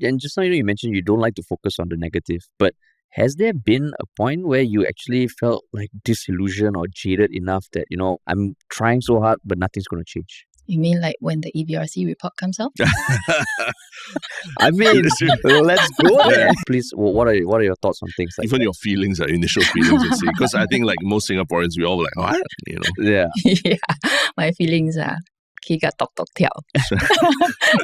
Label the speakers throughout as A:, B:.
A: and just now you mentioned you don't like to focus on the negative, but has there been a point where you actually felt like disillusioned or jaded enough that, I'm trying so hard, but nothing's going to change?
B: You mean like when the EBRC report comes out?
A: I mean, let's go there. Please, what are your thoughts on things like
C: even
A: that?
C: your feelings, initial feelings, let's see. Because I think like most Singaporeans, we all were like, what?
A: Yeah.
B: Yeah, my feelings are Kiga tok tok tiao.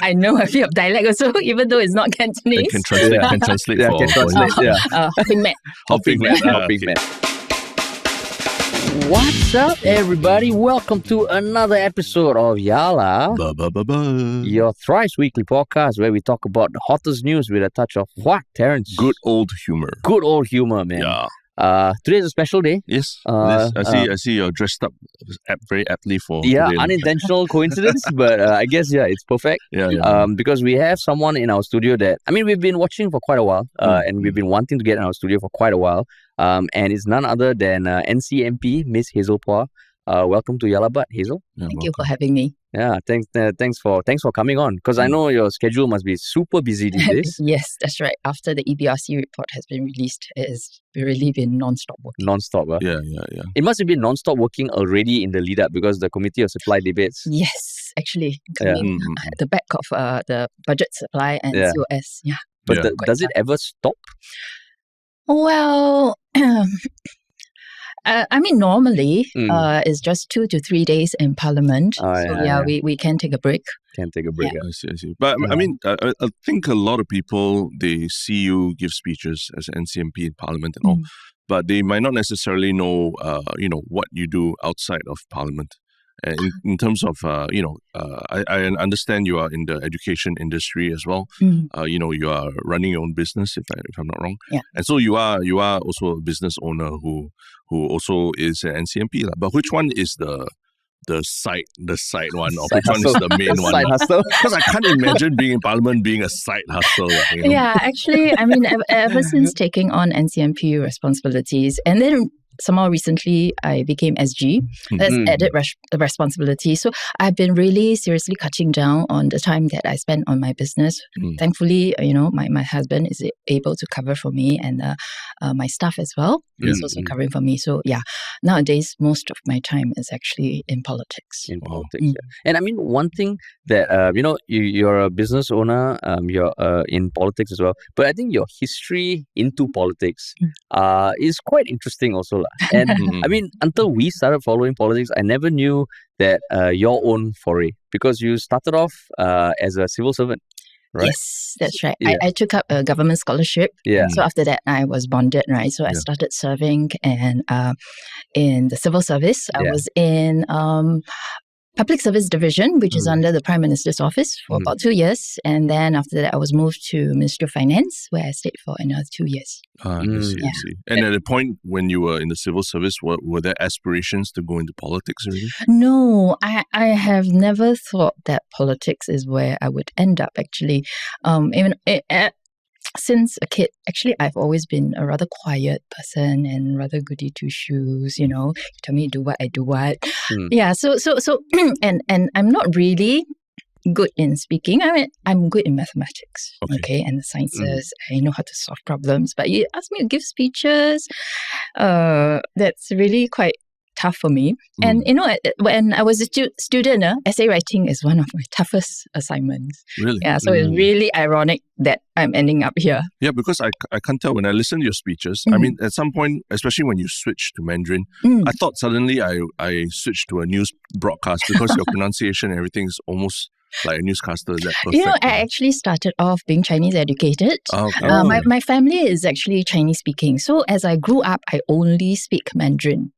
B: I know a bit of dialect also, even though it's not Cantonese.
C: Can translate
A: Yeah,
C: for
A: can translate. Yeah.
B: Hopping mad.
C: Hopping mad.
A: Hopping mad. What's up, everybody? Welcome to another episode of Yala, your thrice weekly podcast where we talk about the hottest news with a touch of what, Terence?
C: Good old humor.
A: Good old humor, man.
C: Yeah.
A: Today's a special day.
C: Yes. I see you're dressed up very aptly for today.
A: Unintentional coincidence, but I guess it's perfect.
C: Yeah.
A: Because we have someone in our studio that we've been watching for quite a while, and we've been wanting to get in our studio for quite a while. And it's none other than NCMP, Miss Hazel Poa. Welcome to Yala But, Hazel.
B: Yeah, Thank you for having me.
A: Yeah, thanks for coming on, because I know your schedule must be super busy these days.
B: Yes, that's right. After the EBRC report has been released, it has really been non-stop working.
A: Non-stop,
C: Yeah.
A: It must have been non-stop working already in the lead-up because the Committee of Supply debates.
B: Yes, actually, coming at the back of the budget supply and COS. Yeah.
A: But does it ever stop?
B: Well, normally it's just 2 to 3 days in Parliament. We can take a break.
A: Can take a break.
C: I see. But I think a lot of people, they see you give speeches as an NCMP in Parliament and all, but they might not necessarily know, what you do outside of Parliament. In terms of, I understand you are in the education industry as well. You are running your own business, if I'm not wrong.
B: Yeah.
C: And so you are also a business owner who also is an NCMP. But which one is the side one, or which one is the main one?
A: Side hustle?
C: Because I can't imagine being in Parliament being a side hustle.
B: Yeah, actually, ever since taking on NCMP responsibilities, and then somehow recently I became SG. That's added responsibility. So I've been really seriously cutting down on the time that I spend on my business. Thankfully, my husband is able to cover for me, and my staff as well is also covering for me. So nowadays most of my time is actually in politics.
A: And one thing that you're a business owner, you're in politics as well, but I think your history into politics is quite interesting also. And until we started following politics, I never knew that your own foray, because you started off as a civil servant, right?
B: Yes, that's right. I took up a government scholarship.
A: Yeah.
B: So after that, I was bonded, right? So I started serving in the civil service. I was in Public Service Division, which is under the Prime Minister's office for about 2 years. And then after that, I was moved to Ministry of Finance, where I stayed for another 2 years.
C: I see. And at the point when you were in the civil service, were there aspirations to go into politics already?
B: No, I have never thought that politics is where I would end up, actually. Since a kid, actually, I've always been a rather quiet person and rather goody two shoes. You tell me do what, I do what. Yeah. So, and I'm not really good in speaking. I'm good in mathematics, okay, and the sciences. I know how to solve problems. But you ask me to give speeches, that's really quite tough for me. And when I was a student, essay writing is one of my toughest assignments.
C: Really?
B: Yeah, so it's really ironic that I'm ending up here.
C: Yeah, because I can't tell when I listen to your speeches. At some point, especially when you switch to Mandarin, I thought suddenly I switched to a news broadcast because your pronunciation and everything is almost like a newscaster. Is that perfect?
B: I actually started off being Chinese educated. My family is actually Chinese speaking. So as I grew up, I only speak Mandarin.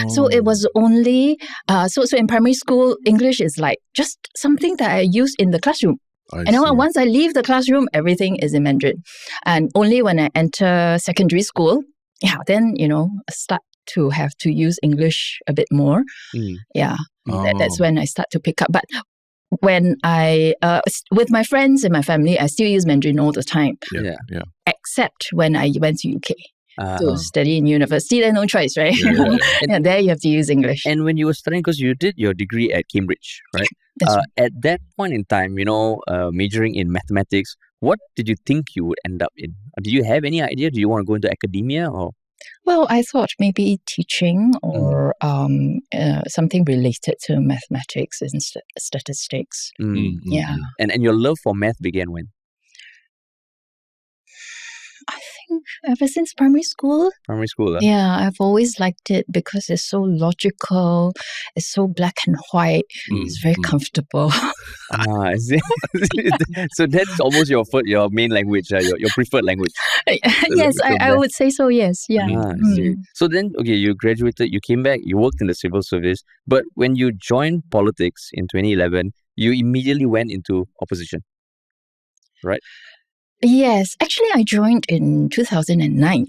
B: So it was only, so in primary school, English is like just something that I use in the classroom. Once I leave the classroom, everything is in Mandarin. And only when I enter secondary school, then, start to have to use English a bit more. That's when I start to pick up. But when I, with my friends and my family, I still use Mandarin all the time. Except when I went to UK to study in university, then no choice, right? And there you have to use English.
A: And when you were studying, because you did your degree at Cambridge, right?
B: That's right.
A: At that point in time, majoring in mathematics, what did you think you would end up in? Do you have any idea? Do you want to go into academia or?
B: Well, I thought maybe teaching or something related to mathematics and statistics. Yeah.
A: And your love for math began when?
B: I think ever since primary school.
A: Primary school, huh?
B: Yeah, I've always liked it because it's so logical, it's so black and white, it's very comfortable.
A: I see. So that's almost your main language, your preferred language.
B: Yes, I would say so, yes. Yeah.
A: I see. So then, okay, you graduated, you came back, you worked in the civil service, but when you joined politics in 2011, you immediately went into opposition, right?
B: Yes, actually, I joined in 2009.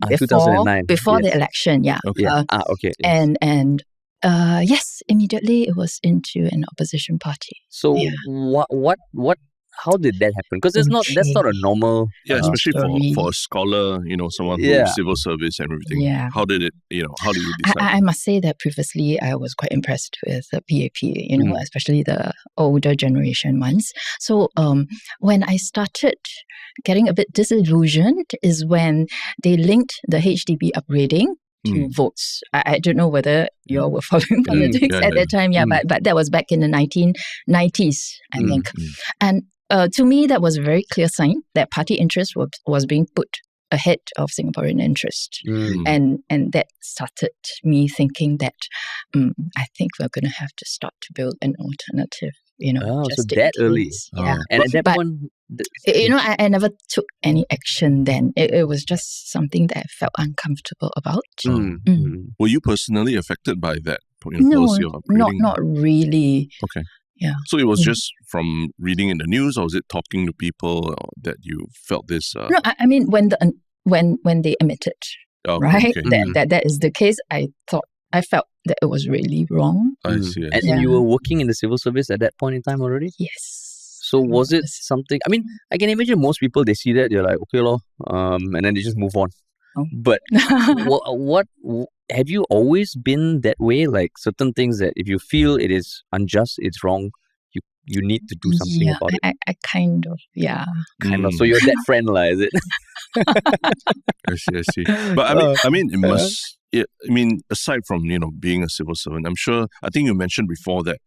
B: Before the election. Yeah.
A: Okay. Okay.
B: Yes. And yes, immediately it was into an opposition party.
A: So what? How did that happen? Because that's not a normal.
C: Yeah, especially for a scholar, someone who is civil service and everything.
B: Yeah.
C: How did you decide?
B: I must say that previously I was quite impressed with the PAP, especially the older generation ones. So when I started getting a bit disillusioned is when they linked the HDB upgrading to votes. I don't know whether you all were following politics at that time. Yeah, but that was back in the 1990s, I think. And to me, that was a very clear sign that party interest was being put ahead of Singaporean interest. And that started me thinking that I think we're going to have to start to build an alternative.
A: So that early.
B: Yeah.
A: And at that point,
B: I never took any action then. It was just something that I felt uncomfortable about.
C: Were you personally affected by that
B: No,
C: policy of upgrading?
B: not really.
C: Okay.
B: Yeah.
C: So it was just from reading in the news, or was it talking to people that you felt this?
B: No, I mean when they emitted, right? Okay. That is the case. I felt that it was really wrong.
C: I see.
A: And you were working in the civil service at that point in time already?
B: Yes.
A: So was it something? I mean, I can imagine most people, they see that, they're like, okay, lor, and then they just move on.
B: Oh.
A: But what have you always been that way? Like certain things that if you feel it is unjust, it's wrong, you need to do something about it.
B: I kind of, yeah.
A: Kind of. So you're that friend, is it?
C: I see. But I mean, it must. I mean, aside from being a civil servant, I think you mentioned before that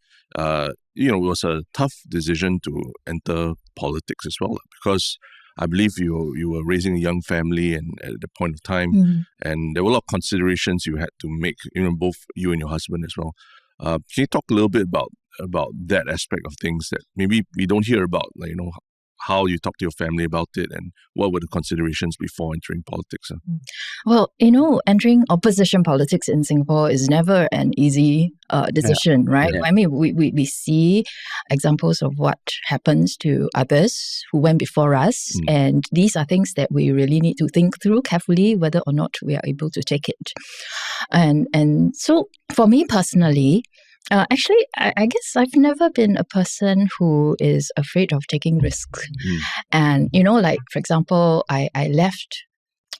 C: it was a tough decision to enter politics as well, because I believe you were raising a young family and at the point of time, and there were a lot of considerations you had to make, both you and your husband as well. Can you talk a little bit about that aspect of things that maybe we don't hear about, how you talk to your family about it and what were the considerations before entering politics?
B: Well, entering opposition politics in Singapore is never an easy decision, right? Yeah. I mean, we see examples of what happens to others who went before us, and these are things that we really need to think through carefully whether or not we are able to take it. And so for me personally, actually, I guess I've never been a person who is afraid of taking risks. And, for example, I left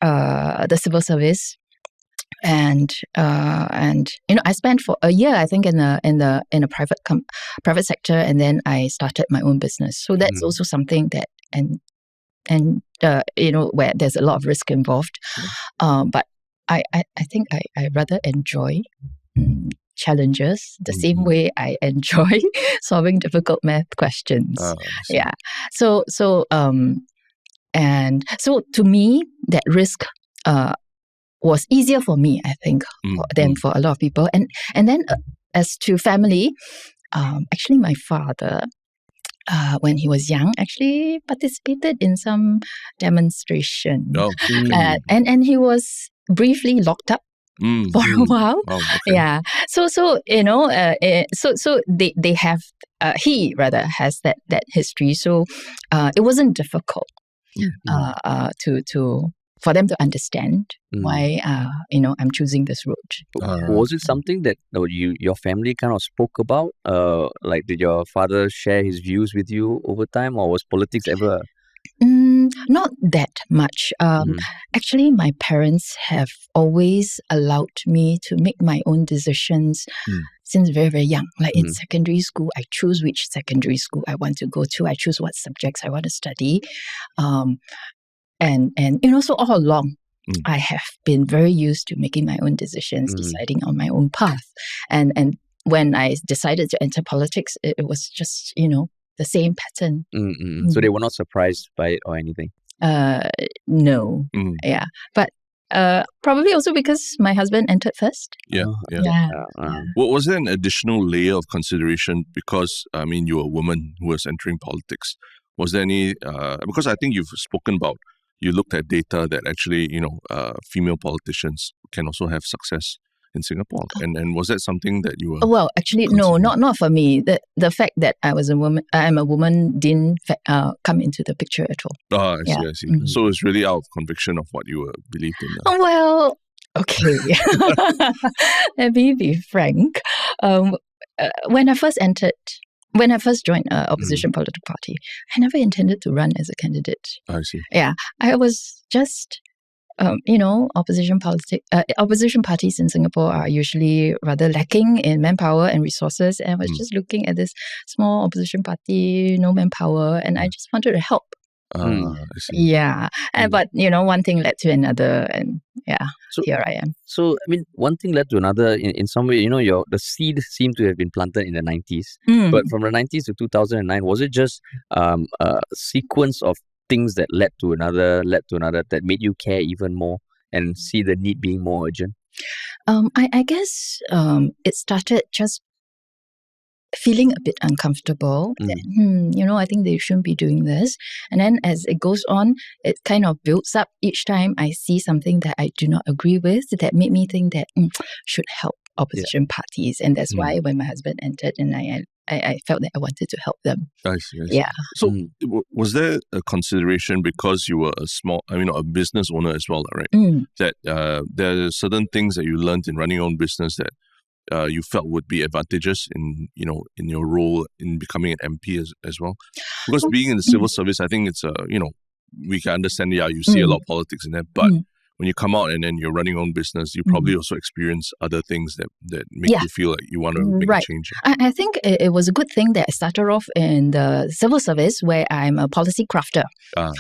B: the civil service and I spent for a year, I think, in a private sector, and then I started my own business. So that's also something that, and where there's a lot of risk involved. But I think I rather enjoy challenges the same way I enjoy solving difficult math questions. Yeah. So to me, that risk was easier for me, I think, than for a lot of people. And then as to family, actually my father, when he was young, actually participated in some demonstration. And he was briefly locked up for a while.
C: Oh, okay.
B: Yeah. So they have, he rather has that history. So it wasn't difficult for them to understand why I'm choosing this route.
A: Was it something that your family kind of spoke about? Like, did your father share his views with you over time, or was politics ever?
B: Not that much. Actually, my parents have always allowed me to make my own decisions since very, very young. Like in secondary school, I choose which secondary school I want to go to. I choose what subjects I want to study. And so all along, I have been very used to making my own decisions, deciding on my own path. And when I decided to enter politics, it was just, the same pattern.
A: So they were not surprised by it or anything?
B: No. Yeah. But probably also because my husband entered first.
C: Yeah. Well, was there an additional layer of consideration because, you were a woman who was entering politics? Was there any, because I think you've spoken about, you looked at data that actually, female politicians can also have success in Singapore. And was that something that you were...
B: Well, actually, no, not for me. The fact that I'm a woman didn't come into the picture at all.
C: I see. So it's really out of conviction of what you were believed in.
B: Well, okay. Let me be frank. When I first joined an opposition political party, I never intended to run as a candidate.
C: I see.
B: Yeah, I was just... opposition parties in Singapore are usually rather lacking in manpower and resources. And I was just looking at this small opposition party, no manpower, and I just wanted to help.
C: I see.
B: Yeah. But, one thing led to another, and so, here I am.
A: So, one thing led to another in some way. The seed seemed to have been planted in the 90s. But from the 90s to 2009, was it just a sequence of things that led to another that made you care even more and see the need being more urgent?
B: I guess it started just feeling a bit uncomfortable that, I think they shouldn't be doing this. And then as it goes on, it kind of builds up each time I see something that I do not agree with that made me think that should help opposition parties. And that's why when my husband entered and I felt that I wanted to help them.
C: I see.
B: Yeah.
C: So was there a consideration because you were a business owner as well, right? That there are certain things that you learned in running your own business that you felt would be advantageous in your role in becoming an MP as well? Because being in the civil service, I think it's we can understand, you see a lot of politics in that, but when you come out and then you're running your own business, you probably also experience other things that make you feel like you want to make a change.
B: I think it was a good thing that I started off in the civil service where I'm a policy crafter.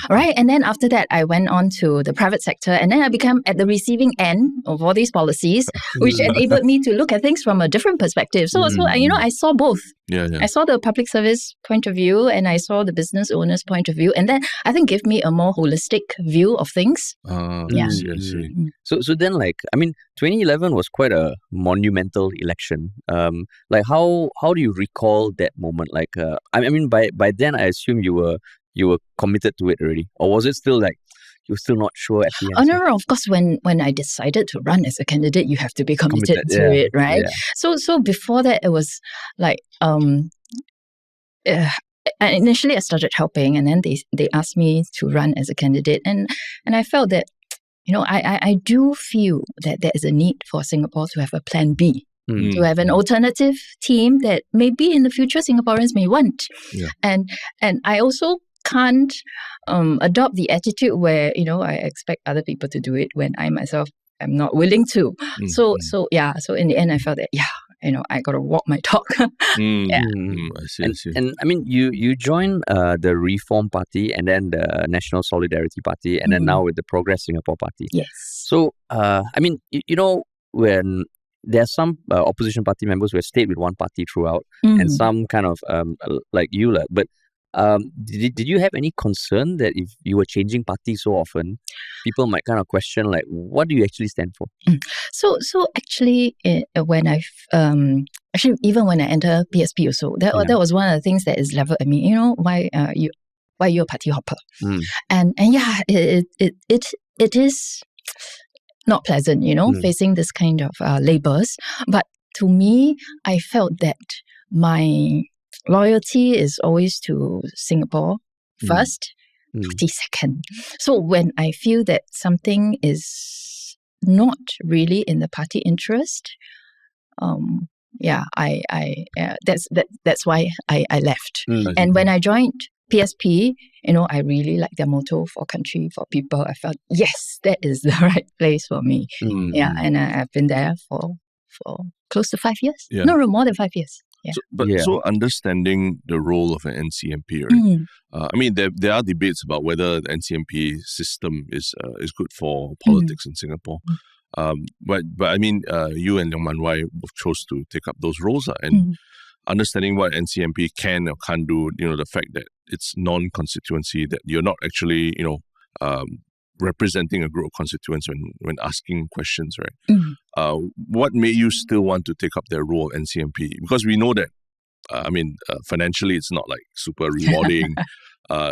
B: Right? And then after that, I went on to the private sector and then I became at the receiving end of all these policies, which enabled me to look at things from a different perspective. So I saw both. I saw the public service point of view and I saw the business owner's point of view. And then I think gave me a more holistic view of things.
C: I see.
A: So then 2011 was quite a monumental election. How do you recall that moment? By then I assume you were committed to it already, or was it still you're still not sure at the end?
B: No. Of course, when I decided to run as a candidate, you have to be committed to it, right? Yeah. So before that, it was initially I started helping, and then they asked me to run as a candidate, and I felt that I do feel that there is a need for Singapore to have a plan B. To have an alternative team that maybe in the future Singaporeans may want. Yeah. And I also can't adopt the attitude where, I expect other people to do it when I myself am not willing to. So in the end I felt that, I got to walk my talk.
C: I see.
A: And you joined the Reform Party and then the National Solidarity Party and then now with the Progress Singapore Party.
B: Yes.
A: So, when there are some opposition party members who have stayed with one party throughout and some kind of like you, but did you have any concern that if you were changing parties so often, people might kind of question what do you actually stand for?
B: So actually, when even when I enter PSP also, that was one of the things that is leveled at me. Why you're a party hopper? And it is not pleasant, facing this kind of labels. But to me, I felt that my loyalty is always to Singapore first, party second. So when I feel that something is not really in the party interest, that's why I left. And when I joined PSP, I really like their motto, for country, for people. I felt, yes, that is the right place for me. Yeah, and I've been there for close to 5 years.
C: Yeah.
B: No, more than 5 years. Yeah.
C: So understanding the role of an NCMP, right? I mean, there are debates about whether the NCMP system is good for politics in Singapore. But I mean, you and Leong Man Wai both chose to take up those roles, and understanding what NCMP can or can't do, the fact that it's non-constituency, that you're not actually, representing a group of constituents when asking questions, right? What made you still want to take up their role at NCMP? Because we know that, financially, it's not like super rewarding.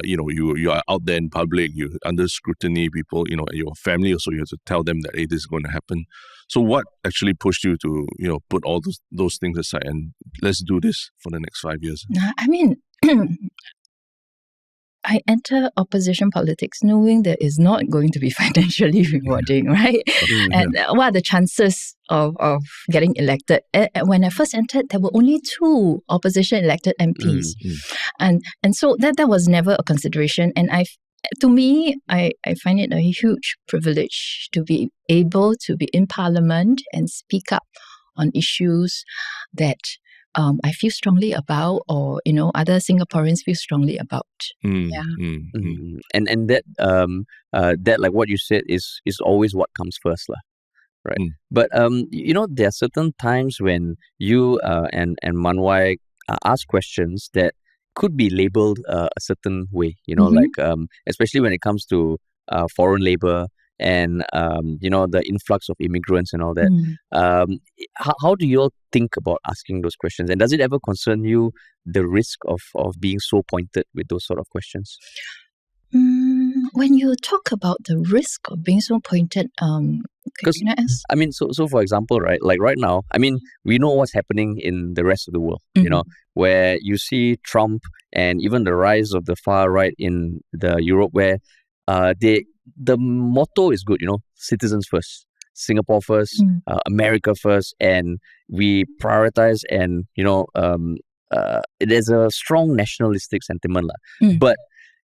C: You are out there in public, you're under scrutiny, people, your family also, you have to tell them that, hey, this is going to happen. So what actually pushed you to, put all those things aside and let's do this for the next 5 years?
B: I mean, I enter opposition politics knowing that it's not going to be financially rewarding, right? And what are the chances of getting elected? When I first entered, there were only 2 opposition elected MPs. And so that was never a consideration. And to me, I find it a huge privilege to be able to be in Parliament and speak up on issues that I feel strongly about, or other Singaporeans feel strongly about.
A: And that that, like what you said, is always what comes first, right? But there are certain times when you and Man Wai ask questions that could be labeled a certain way, like especially when it comes to foreign labor and the influx of immigrants and all that. How do you all think about asking those questions, and does it ever concern you, the risk of being so pointed with those sort of questions?
B: When you talk about the risk of being so pointed,
A: I mean, so for example, right, like right now, I mean, we know what's happening in the rest of the world, where you see Trump and even the rise of the far right in the Europe, where the motto is good, citizens first, Singapore first, America first, and we prioritize, and there's a strong nationalistic sentiment, but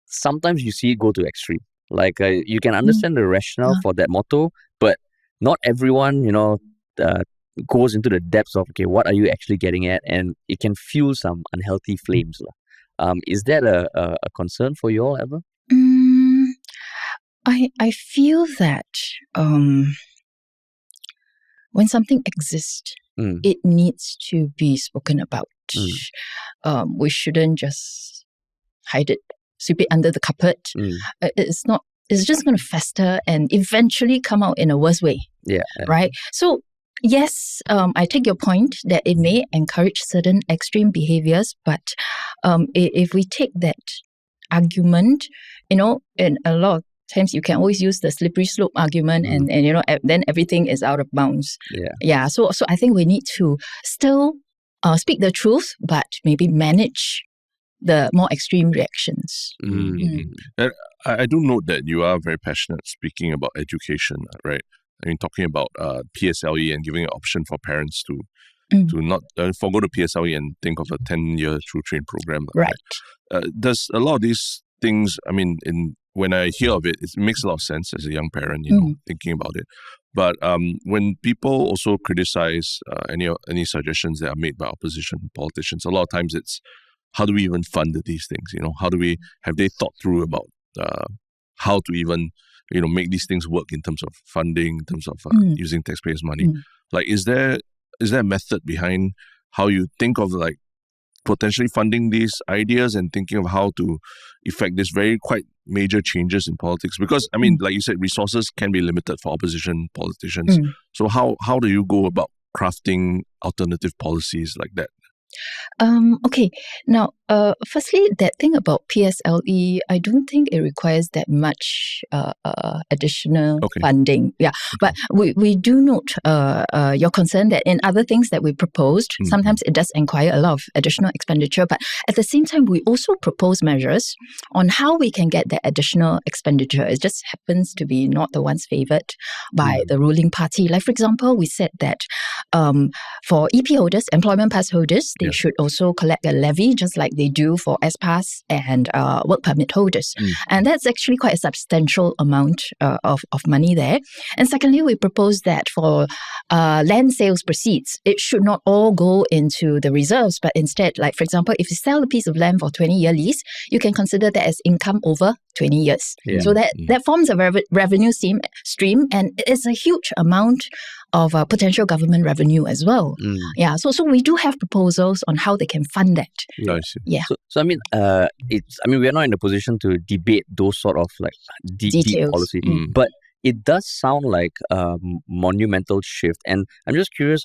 A: sometimes you see it go to extreme. Like you can understand the rationale for that motto, but not everyone, goes into the depths of, okay, what are you actually getting at? And it can fuel some unhealthy flames. Is that a concern for you all ever?
B: I feel that when something exists, it needs to be spoken about. We shouldn't just hide it, sweep it under the carpet. It's just going to fester and eventually come out in a worse way. Right? So, yes, I take your point that it may encourage certain extreme behaviors, but if we take that argument, in a lot of times you can always use the slippery slope argument, and then everything is out of bounds. So I think we need to still speak the truth, but maybe manage the more extreme reactions.
C: I do note that you are very passionate speaking about education, right? I mean, talking about PSLE and giving an option for parents to not forgo the PSLE and think of a 10-year true train program.
B: Right.
C: Does a lot of these things, I mean, when I hear of it, it makes a lot of sense as a young parent, thinking about it. But when people also criticize any suggestions that are made by opposition politicians, a lot of times it's, how do we even fund these things? Have they thought through about how to even, make these things work in terms of funding, in terms of using taxpayers' money? Like, is there a method behind how you think of like potentially funding these ideas and thinking of how to effect this very quite major changes in politics? Because, I mean, like you said, resources can be limited for opposition politicians. So how do you go about crafting alternative policies like that?
B: Okay. Now, firstly, that thing about PSLE, I don't think it requires that much additional funding. But we do note your concern that in other things that we proposed, sometimes it does require a lot of additional expenditure. But at the same time, we also propose measures on how we can get that additional expenditure. It just happens to be not the ones favoured by the ruling party. Like, for example, we said that for EP holders, employment pass holders, they should also collect a levy, just like they they do for S-Pass and work permit holders. And that's actually quite a substantial amount of money there. And secondly, we propose that for land sales proceeds, it should not all go into the reserves, but instead, like for example, if you sell a piece of land for 20-year lease, you can consider that as income over 20 years. So that forms a revenue stream, and it's a huge amount of potential government revenue as well. Yeah, so we do have proposals on how they can fund that.
C: I see.
B: Yeah.
A: So I mean, we are not in a position to debate those sort of like deep policy, but it does sound like a monumental shift. And I'm just curious,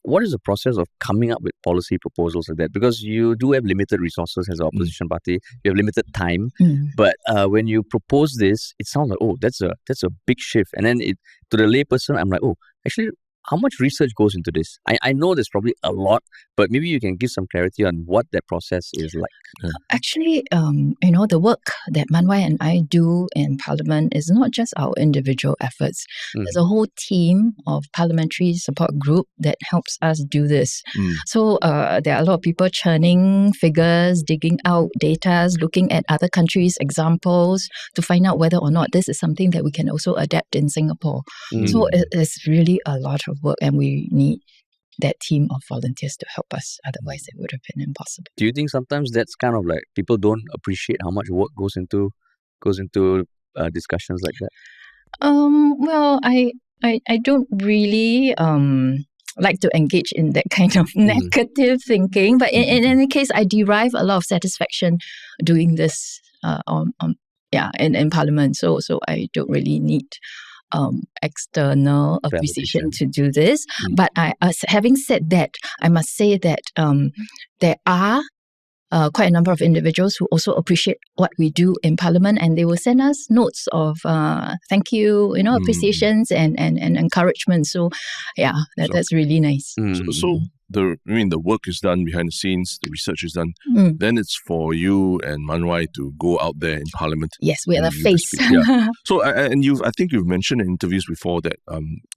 A: what is the process of coming up with policy proposals like that? Because you do have limited resources as an opposition party, you have limited time. But when you propose this, it sounds like, oh, that's a big shift. And then to the layperson, I'm like, oh, actually, how much research goes into this? I know there's probably a lot, but maybe you can give some clarity on what that process is like.
B: Actually, the work that Manwai and I do in Parliament is not just our individual efforts. There's a whole team of parliamentary support group that helps us do this. So there are a lot of people churning figures, digging out data, looking at other countries' examples to find out whether or not this is something that we can also adapt in Singapore. So it's really a lot of work, and we need that team of volunteers to help us. Otherwise, it would have been impossible.
A: Do you think sometimes that's kind of like people don't appreciate how much work goes into discussions like that?
B: Well, I don't really like to engage in that kind of negative thinking. But in any case, I derive a lot of satisfaction doing this in Parliament. So I don't really need external appreciation to do this. But having said that, I must say that there are quite a number of individuals who also appreciate what we do in Parliament, and they will send us notes of thank you, appreciations and encouragement. So that's really nice.
C: So the work is done behind the scenes, the research is done. Then it's for you and Manwai to go out there in Parliament.
B: Yes, we are the face.
C: So I think you've mentioned in interviews before that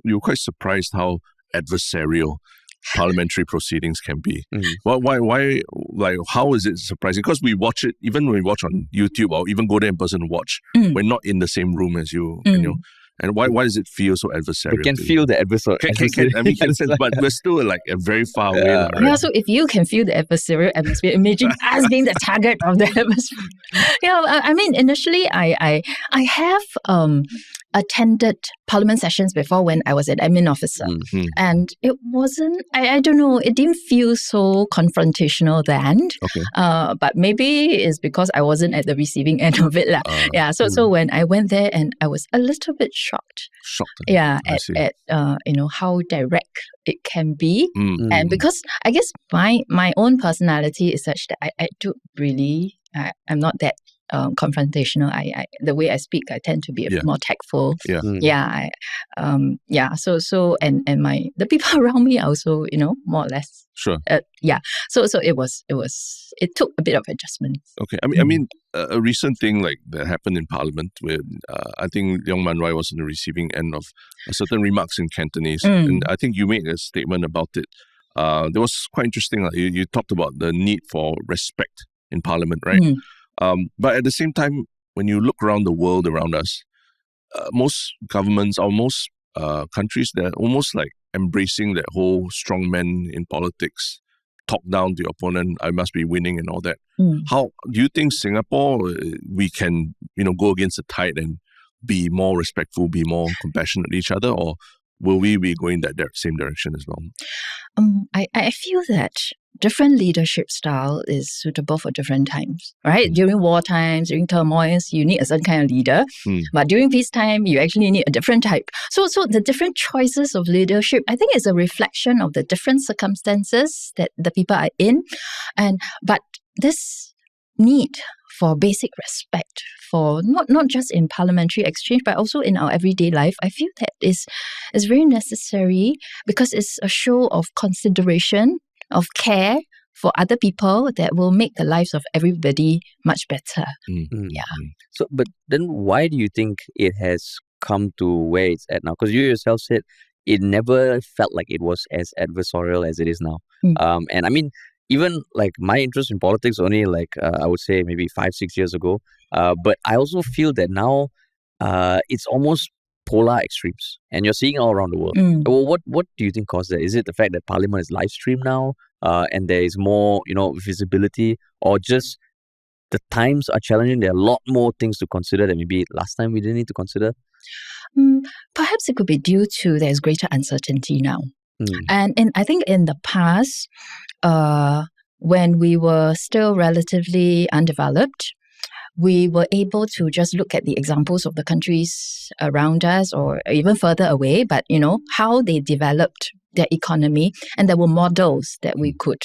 C: you were quite surprised how adversarial parliamentary proceedings can be. Why? Like, how is it surprising? Because we watch it, even when we watch on YouTube or even go there in person to watch, we're not in the same room as you. And why does it feel so adversarial?
A: We can feel the adversarial.
C: But we're still like very far away. Right?
B: Yeah, so if you can feel the adversarial atmosphere, imagine us being the target of the atmosphere. I mean, initially, I have attended Parliament sessions before when I was an admin officer. And it wasn't, I don't know, it didn't feel so confrontational then. But maybe it's because I wasn't at the receiving end of it. So when I went there, and I was a little bit shocked. At how direct it can be. And because I guess my own personality is such that I don't really, I'm not that confrontational. The way I speak, I tend to be a bit more tactful. So the people around me also, more or less.
C: Sure.
B: So it took a bit of adjustment.
C: Okay. I mean, a recent thing like that happened in Parliament where I think Leong Man Rai was in the receiving end of certain remarks in Cantonese, and I think you made a statement about it. That was quite interesting. You talked about the need for respect in Parliament, right? But at the same time, when you look around the world around us, most governments or most countries, they're almost like embracing that whole strong men in politics, talk down to your opponent, I must be winning and all that. How do you think Singapore, we can, go against the tide and be more respectful, be more compassionate to each other, or will we be going that same direction as well?
B: I feel that different leadership style is suitable for different times, right? During war times, during turmoils, you need a certain kind of leader. But during peacetime, you actually need a different type. So the different choices of leadership, I think, is a reflection of the different circumstances that the people are in. But this need for basic respect, for not just in parliamentary exchange, but also in our everyday life, I feel that is very necessary because it's a show of consideration, of care for other people that will make the lives of everybody much better.
A: So, but then why do you think it has come to where it's at now? Because you yourself said it never felt like it was as adversarial as it is now. And I mean, even like my interest in politics only like I would say maybe 5-6 years ago. But I also feel that now it's almost polar extremes, and you're seeing all around the world. Well, what do you think caused that? Is it the fact that Parliament is live streamed now, and there is more visibility, or just the times are challenging? There are a lot more things to consider that maybe last time we didn't need to consider.
B: Perhaps it could be due to there's greater uncertainty now. And I think in the past, when we were still relatively undeveloped, we were able to just look at the examples of the countries around us or even further away, but how they developed their economy, and there were models that we could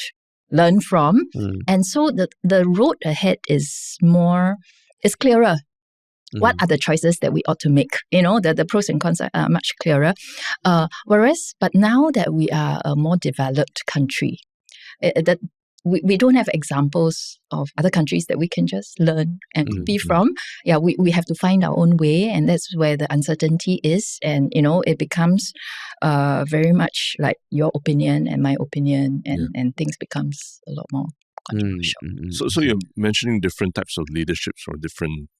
B: learn from. And so the road ahead is clearer. What are the choices that we ought to make? The pros and cons are much clearer. But now that we are a more developed country, that we don't have examples of other countries that we can just learn and copy from. Yeah, we have to find our own way, and that's where the uncertainty is. And it becomes very much like your opinion and my opinion, and things becomes a lot more controversial.
C: So you're mentioning different types of leaderships or different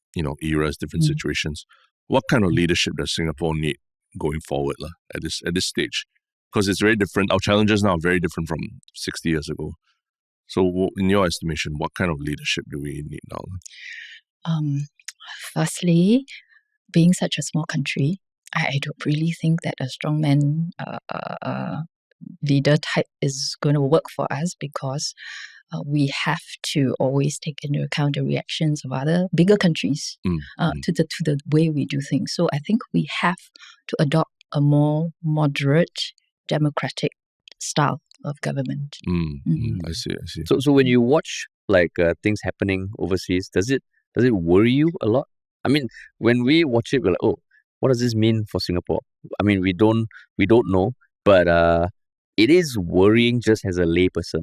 C: eras, different situations. What kind of leadership does Singapore need going forward at this stage? Because it's very different. Our challenges now are very different from 60 years ago. So in your estimation, what kind of leadership do we need now?
B: Firstly, being such a small country, I don't really think that a strongman leader type is going to work for us, because we have to always take into account the reactions of other bigger countries to the way we do things. So I think we have to adopt a more moderate, democratic style of government.
C: I see.
A: So when you watch like things happening overseas, does it worry you a lot? I mean, when we watch it, we're like, oh, what does this mean for Singapore? I mean, we don't know, but it is worrying just as a layperson.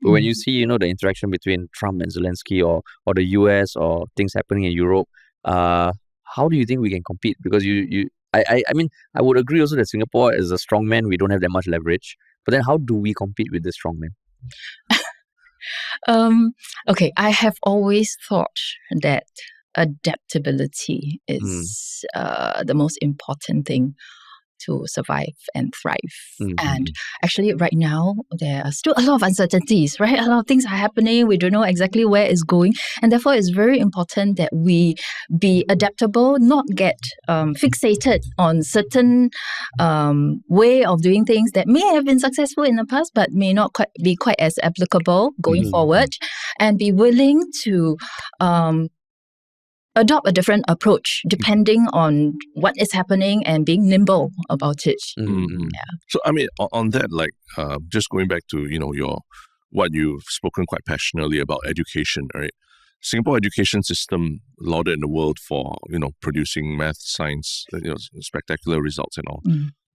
A: But when you see, the interaction between Trump and Zelensky, or the US, or things happening in Europe, how do you think we can compete? Because I mean, I would agree also that Singapore is a strongman. We don't have that much leverage. But then how do we compete with the strongman?
B: Okay, I have always thought that adaptability is the most important thing to survive and thrive. And actually right now, there are still a lot of uncertainties, right? A lot of things are happening. We don't know exactly where it's going. And therefore, it's very important that we be adaptable, not get fixated on certain way of doing things that may have been successful in the past, but may not be quite as applicable going forward, and be willing to adopt a different approach depending on what is happening, and being nimble about it.
C: So I mean, on that, like just going back to what you've spoken quite passionately about education, right? Singapore education system lauded in the world for producing math, science, spectacular results and all.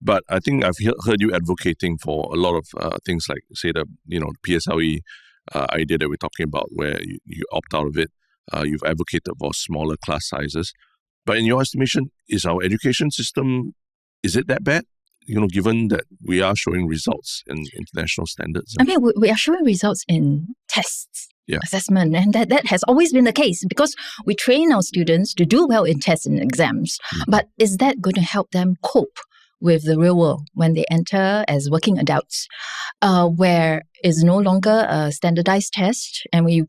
C: But I think I've heard you advocating for a lot of things like, say, the PSLE idea that we're talking about, where you opt out of it. You've advocated for smaller class sizes. But in your estimation, is our education system, is it that bad? Given that we are showing results in international standards.
B: I mean, we are showing results in tests, assessment, and that has always been the case, because we train our students to do well in tests and exams. But is that going to help them cope with the real world when they enter as working adults, where it's no longer a standardized test, and when you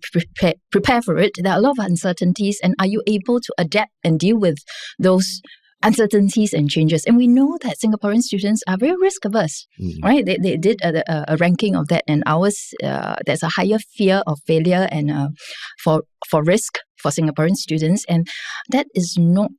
B: prepare for it, there are a lot of uncertainties, and are you able to adapt and deal with those uncertainties and changes? And we know that Singaporean students are very risk averse, right? They did a ranking of that, and ours, there's a higher fear of failure and for risk for Singaporean students, and that is not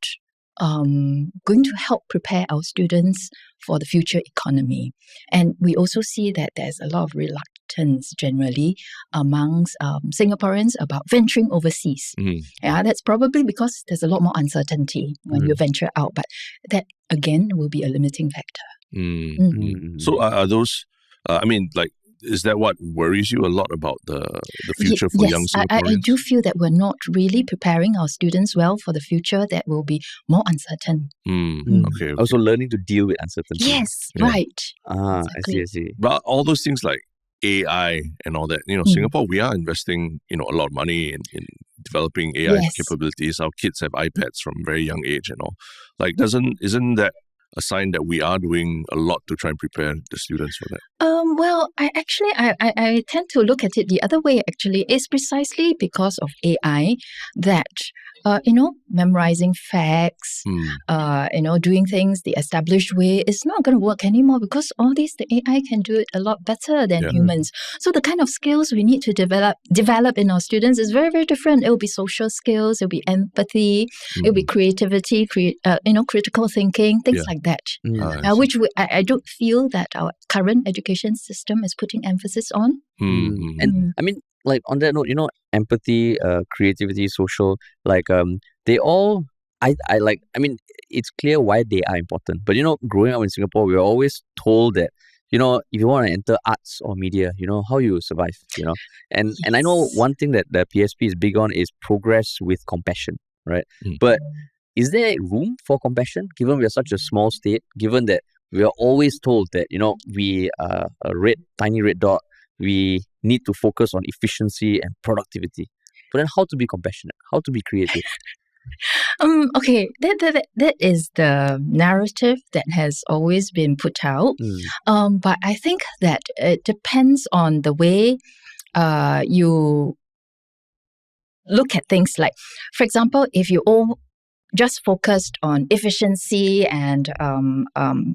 B: going to help prepare our students for the future economy. And we also see that there's a lot of reluctance generally amongst Singaporeans about venturing overseas. Yeah, that's probably because there's a lot more uncertainty when you venture out, but that again will be a limiting factor.
C: So are those, I mean, like, is that what worries you a lot about the future for young Singaporeans?
B: I do feel that we're not really preparing our students well for the future that will be more uncertain.
C: Okay.
A: Also learning to deal with uncertainty.
B: Yes, right.
A: Exactly. I see.
C: But all those things like AI and all that. Singapore, we are investing, a lot of money in developing AI capabilities. Our kids have iPads from a very young age and all. Like, isn't that a sign that we are doing a lot to try and prepare the students for that?
B: Well, I tend to look at it the other way, actually. It's precisely because of AI that, memorizing facts, doing things the established way is not going to work anymore, because all these, the AI can do it a lot better than humans. So the kind of skills we need to develop in our students is very, very different. It will be social skills, it will be empathy, it will be creativity, critical thinking, things like that, which I don't feel that our current education system is putting emphasis on.
A: And I mean, like on that note, empathy, creativity, social, like they all, I mean, it's clear why they are important. But growing up in Singapore, we were always told that, if you want to enter arts or media, how you survive, And I know one thing that the PSP is big on is progress with compassion, right? But is there room for compassion, given we are such a small state, given that we are always told that, we are a tiny red dot, we need to focus on efficiency and productivity. But then how to be compassionate? How to be creative?
B: Okay, that is the narrative that has always been put out. But I think that it depends on the way you look at things. Like, for example, if you all just focused on efficiency and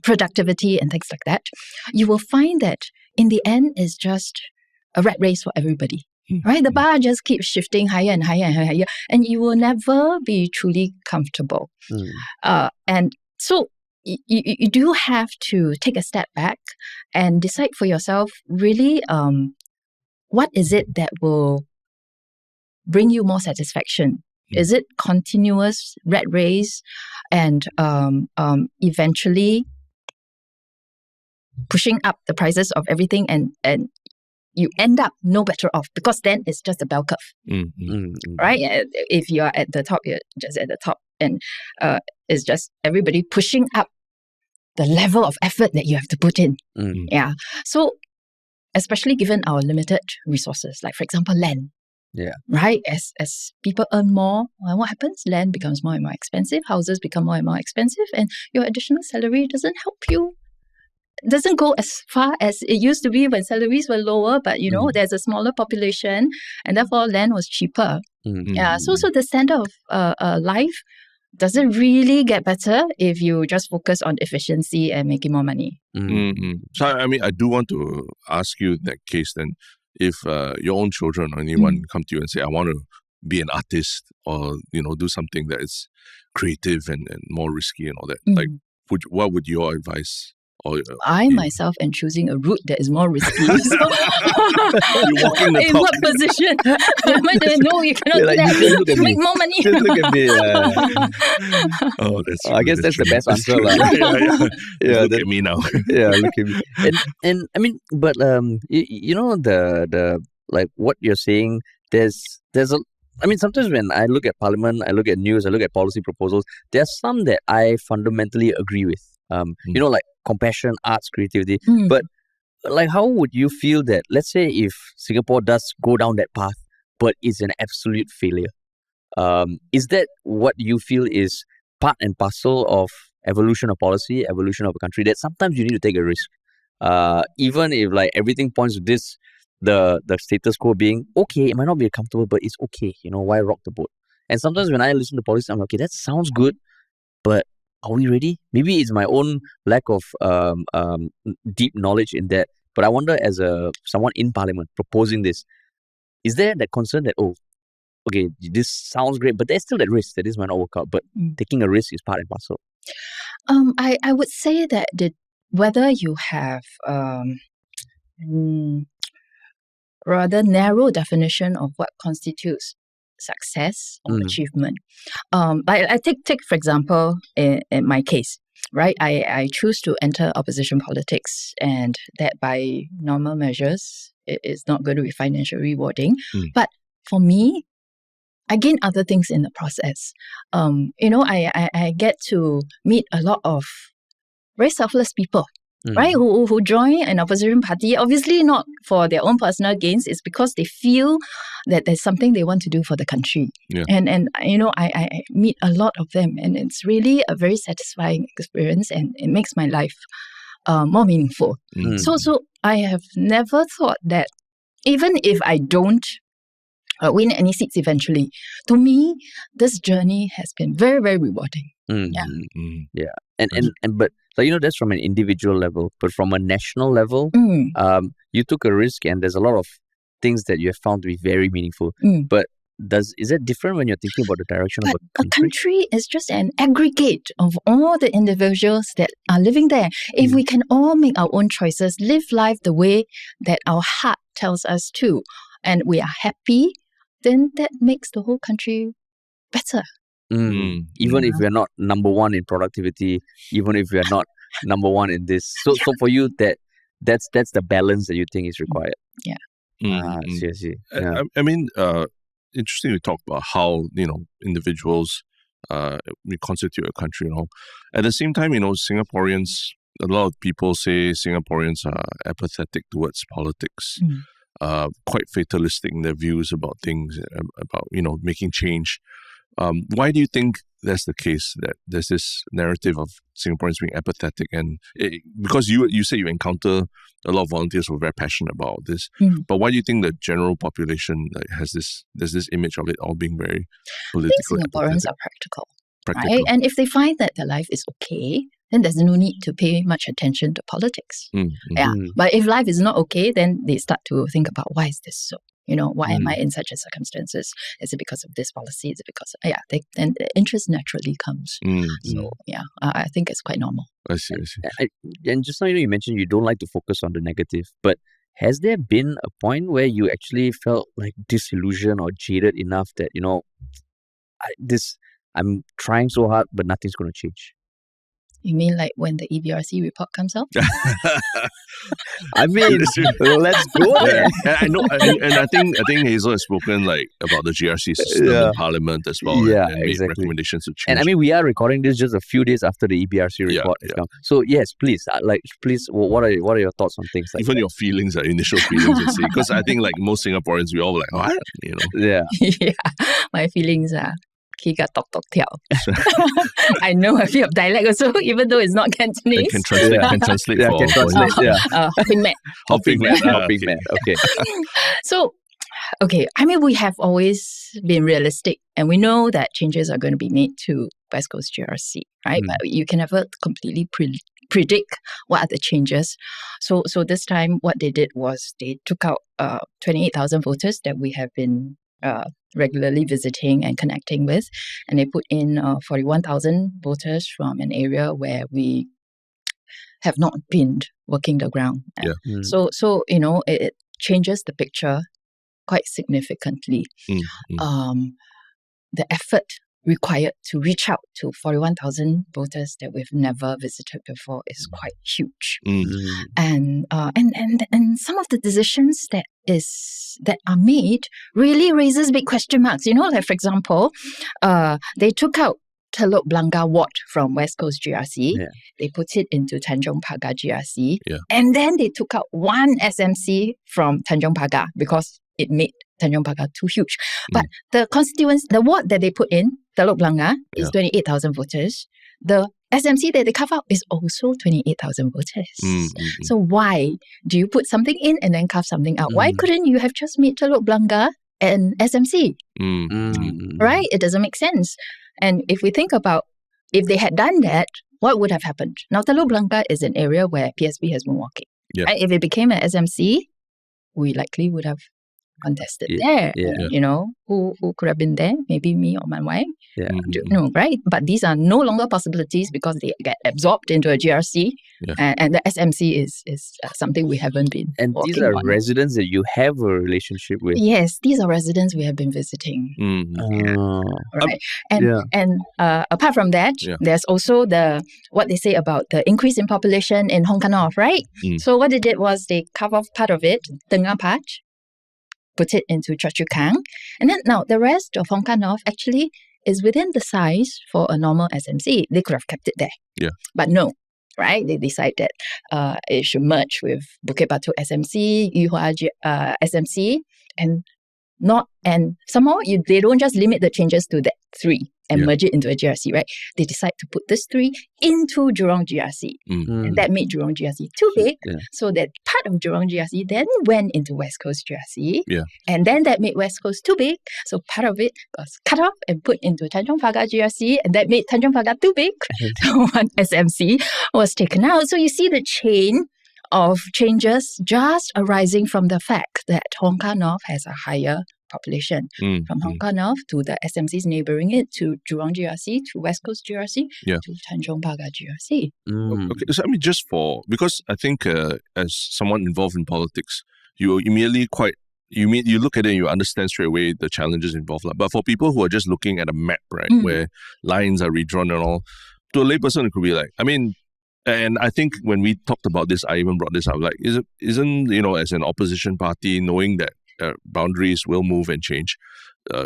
B: productivity and things like that, you will find that in the end it's just a rat race for everybody. Right? The bar just keeps shifting higher and higher and higher, and you will never be truly comfortable. And so you do have to take a step back and decide for yourself, really, what is it that will bring you more satisfaction? Is it continuous rat race and eventually pushing up the prices of everything, and you end up no better off, because then it's just a bell curve, right? If you're at the top, you're just at the top, and it's just everybody pushing up the level of effort that you have to put in. Yeah. So especially given our limited resources, like for example, land.
A: Yeah.
B: Right? As people earn more, what happens? Land becomes more and more expensive, houses become more and more expensive, and your additional salary doesn't help you. Doesn't go as far as it used to be when salaries were lower, but there's a smaller population, and therefore land was cheaper. Yeah. So the standard of life doesn't really get better if you just focus on efficiency and making more money.
C: So I mean, I do want to ask you that case then. If your own children or anyone come to you and say, I want to be an artist, or do something that is creative and more risky and all that, like, what would your advice?
B: I myself am choosing a route that is more risky. So
C: you're walking the
B: in
C: talk.
B: what position? No, you cannot do that. You make more money.
A: Just look at me.
C: Oh, that's true.
A: I guess that's the best answer.
C: Yeah. Look at me now.
A: Yeah, look at me. And I mean, but the like what you're saying, there's a, I mean, sometimes when I look at Parliament, I look at news, I look at policy proposals, there are some that I fundamentally agree with. Like compassion, arts, creativity. But like, how would you feel that, let's say, if Singapore does go down that path, but it's an absolute failure? Is that what you feel is part and parcel of evolution of policy, evolution of a country, that sometimes you need to take a risk? Even if like everything points to this, the status quo being okay, it might not be comfortable, but it's okay. Why rock the boat? And sometimes when I listen to policy, I'm like, okay, that sounds good, but are we ready? Maybe it's my own lack of deep knowledge in that. But I wonder, as someone in Parliament proposing this, is there that concern that, okay, this sounds great, but there's still that risk that this might not work out, but taking a risk is part and parcel?
B: I would say that whether you have rather narrow definition of what constitutes success or achievement. I take for example, in my case, right? I choose to enter opposition politics, and that by normal measures, it is not going to be financially rewarding. But for me, I gain other things in the process. I get to meet a lot of very selfless people. right? Who join an opposition party, obviously not for their own personal gains. It's because they feel that there's something they want to do for the country.
C: Yeah.
B: And I meet a lot of them, and it's really a very satisfying experience, and it makes my life more meaningful. So I have never thought that even if I don't win any seats eventually, to me, this journey has been very, very rewarding.
A: Yeah. But that's from an individual level, but from a national level, you took a risk, and there's a lot of things that you have found to be very meaningful. But is that different when you're thinking about the direction of a country?
B: A country is just an aggregate of all the individuals that are living there. If we can all make our own choices, live life the way that our heart tells us to, and we are happy, then that makes the whole country better.
A: Even if we're not number one in productivity, even if we're not number one in this. So for you, that's the balance that you think is required.
C: Seriously. I mean, interesting to talk about how, individuals we constitute a country, At the same time, Singaporeans, a lot of people say Singaporeans are apathetic towards politics. Quite fatalistic in their views about things, about, making change. Why do you think that's the case, that there's this narrative of Singaporeans being apathetic? And because you say you encounter a lot of volunteers who are very passionate about this, but why do you think the general population there's this image of it all being very political?
B: I think Singaporeans are practical. Right? And if they find that their life is okay, then there's no need to pay much attention to politics. But if life is not okay, then they start to think about, why is this so? Why am I in such a circumstances? Is it because of this policy? Is it because then the interest naturally comes. So I think it's quite normal.
C: I see.
A: And just now, you mentioned you don't like to focus on the negative, but has there been a point where you actually felt like disillusioned or jaded enough that I'm trying so hard, but nothing's going to change?
B: You mean like when the EBRC report comes out?
A: I mean, let's go there.
C: I know, and I think Hazel has spoken about the GRC system in Parliament as well, and made recommendations to change.
A: And I mean, we are recording this just a few days after the EBRC report has come. So yes, please, what are your thoughts on things like
C: even
A: that?
C: Your feelings, initial feelings, because I think most Singaporeans, we all like, what?
B: Yeah, my feelings are. Kiga tok tok tiao. I know a bit of dialect also, even though it's not Cantonese.
C: Can translate. Can translate.
B: Hopping mad.
C: Hopping mad.
A: Okay.
B: So, I mean, we have always been realistic, and we know that changes are going to be made to West Coast GRC, right? But you can never completely predict what are the changes. So this time, what they did was they took out 28,000 voters that we have been regularly visiting and connecting with, and they put in 41,000 voters from an area where we have not been working the ground. So it changes the picture quite significantly. The effort required to reach out to 41,000 voters that we've never visited before is quite huge. And some of the decisions that are made really raises big question marks. Like for example, they took out Telok Blangah ward from West Coast GRC. They put it into Tanjong Pagar GRC. And then they took out one SMC from Tanjong Pagar because it made Tanjong Pagar too huge. But the ward that they put in, Telok Blangah, is 28,000 voters. The SMC that they carve out is also 28,000 voters. So why do you put something in and then carve something out? Why couldn't you have just made Telok Blangah an SMC? Right? It doesn't make sense. And if we think about, if they had done that, what would have happened? Now, Telok Blangah is an area where PSP has been working. Right? If it became an SMC, we likely would have contested there. Who could have been there? Maybe me or my wife. No, right? But these are no longer possibilities because they get absorbed into a GRC, and the SMC is something we haven't been.
A: And these are residents that you have a relationship with.
B: Yes, these are residents we have been visiting. Right, and apart from that, there's also what they say about the increase in population in Hong Kong North, right? So what they did was they carved off part of it, Tengah Patch, put it into Choa Chu Kang. And then now the rest of Hong Kong North actually is within the size for a normal SMC. They could have kept it there. But no. right? They decide that it should merge with Bukit Batok SMC, Yuhua SMC, and somehow they don't just limit the changes to that 3 and merge it into a GRC, right? They decide to put this 3 into Jurong GRC. And that made Jurong GRC too big. So that part of Jurong GRC then went into West Coast GRC. And then that made West Coast too big. So part of it was cut off and put into Tanjong Pagar GRC. And that made Tanjong Pagar too big. So one SMC was taken out. So you see the chain of changes just arising from the fact that Hong Kong North has a higher population. From Hong Kong North to the SMCs neighbouring it, to Jurong GRC, to West Coast GRC, to Tanjong Pagar GRC.
C: Okay, so I mean, because I think as someone involved in politics, you immediately you look at it and you understand straight away the challenges involved. But for people who are just looking at a map, right, where lines are redrawn and all, to a layperson it could be like, I mean, and I think when we talked about this, I even brought this up, like, isn't, as an opposition party, knowing that boundaries will move and change,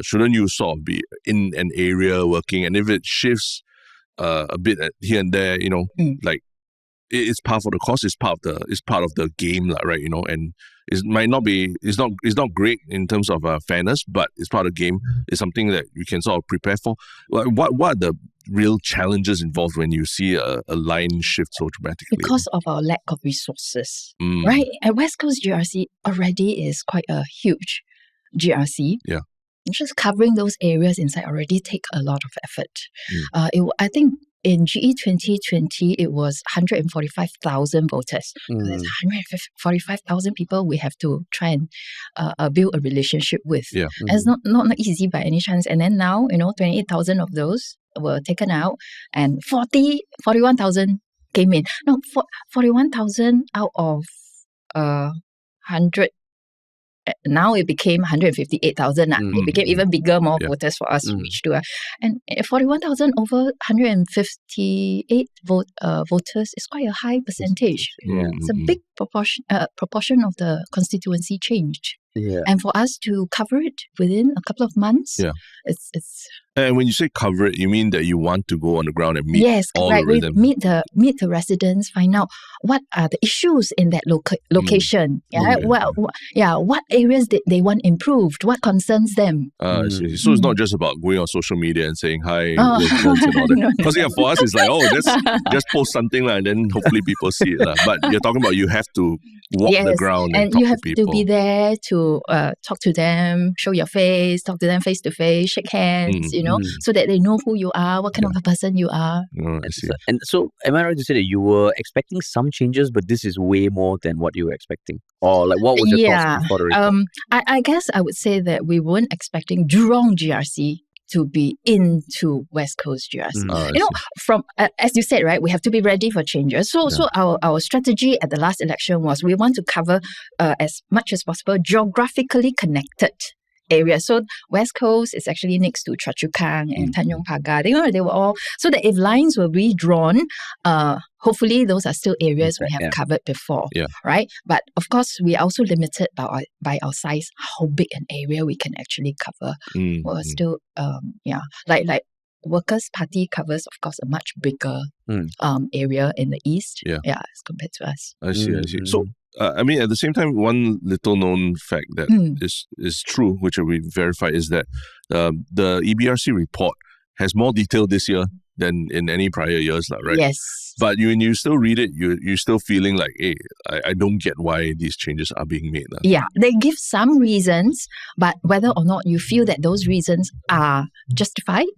C: shouldn't you sort of be in an area working, and if it shifts a bit here and there, like, it's part of the course, it's part of the game, right? And it's not great in terms of fairness, but it's part of the game. It's something that you can sort of prepare for. What are the real challenges involved when you see a line shift so dramatically?
B: Because of our lack of resources, right? At West Coast GRC already is quite a huge GRC. Just covering those areas inside already take a lot of effort. I think in GE 2020, it was 145,000 voters. There's 145,000 people we have to try and build a relationship with. And it's not easy by any chance. And then now, 28,000 of those were taken out and 41,000 came in. No, 41,000 out of 100. Now it became 158,000. It became even bigger, more voters for us to reach to. And 41,000 over 158 voters is quite a high percentage. It's a big proportion of the constituency changed. And for us to cover it within a couple of months, it's.
C: And when you say cover it, you mean that you want to go on the ground and meet all of them?
B: Meet the residents, find out what are the issues in that location. What areas they want improved, what concerns them.
C: I see. So it's not just about going on social media and saying hi, residents and all that. Because for us, it's like, just post something and then hopefully people see it. But you're talking about you have to walk the ground and talk
B: you have
C: to people.
B: To be there to talk to them, show your face, talk to them face to face, shake hands, so that they know who you are, what kind of a person you are.
C: I see.
A: And so, am I right to say that you were expecting some changes, but this is way more than what you were expecting? Or like, what was your thoughts before the report?
B: I guess I would say that we weren't expecting Jurong GRC to be into West Coast GRC. From as you said, right, we have to be ready for changes. So our strategy at the last election was we want to cover as much as possible geographically connected areas. So West Coast is actually next to Choa Chu Kang and Tanjong Pagar. They were all, so that if lines were redrawn, hopefully those are still areas we have covered before, right? But of course, we are also limited by our size, how big an area we can actually cover. We're still, like Workers' Party covers, of course, a much bigger area in the east, as compared to us.
C: I see. So, I mean, at the same time, one little known fact that is true, which we verified, is that the EBRC report has more detail this year than in any prior years, right?
B: Yes.
C: But when you still read it, you're still feeling like, hey, I don't get why these changes are being made.
B: Yeah, they give some reasons, but whether or not you feel that those reasons are justified,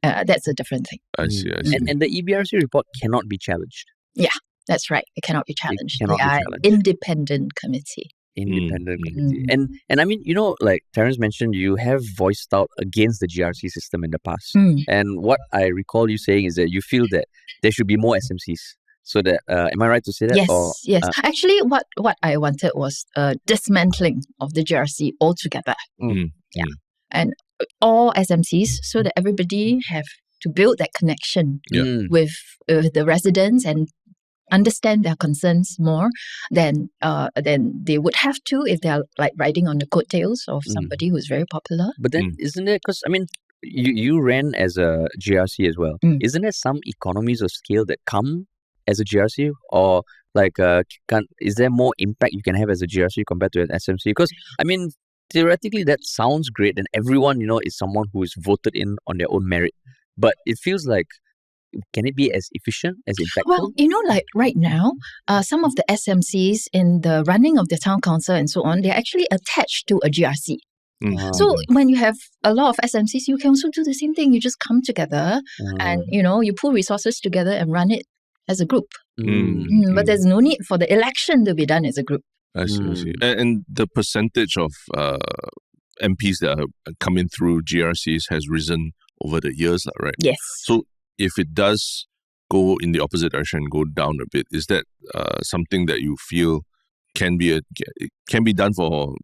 B: that's a different thing.
C: I see.
A: And the EBRC report cannot be challenged.
B: Yeah. That's right. It cannot be challenged. They are independent committee.
A: Committee. And I mean, like Terence mentioned, you have voiced out against the GRC system in the past. And what I recall you saying is that you feel that there should be more SMCs. So that, am I right to say that?
B: Yes. Actually, what I wanted was dismantling of the GRC altogether. And all SMCs, so that everybody have to build that connection with the residents and understand their concerns more than they would have to if they're like riding on the coattails of somebody who's very popular.
A: But then isn't it, because I mean, you ran as a GRC as well. Isn't there some economies of scale that come as a GRC, or like is there more impact you can have as a GRC compared to an SMC? Because I mean, theoretically that sounds great, and everyone is someone who is voted in on their own merit, but it feels like, can it be as efficient, as impactful?
B: Well, like right now, some of the SMCs in the running of the town council and so on, they're actually attached to a GRC. So when you have a lot of SMCs, you can also do the same thing. You just come together and, you pool resources together and run it as a group. But there's no need for the election to be done as a group.
C: I see. And the percentage of MPs that are coming through GRCs has risen over the years, right?
B: Yes.
C: So if it does go in the opposite direction, go down a bit, is that something that you feel can be done for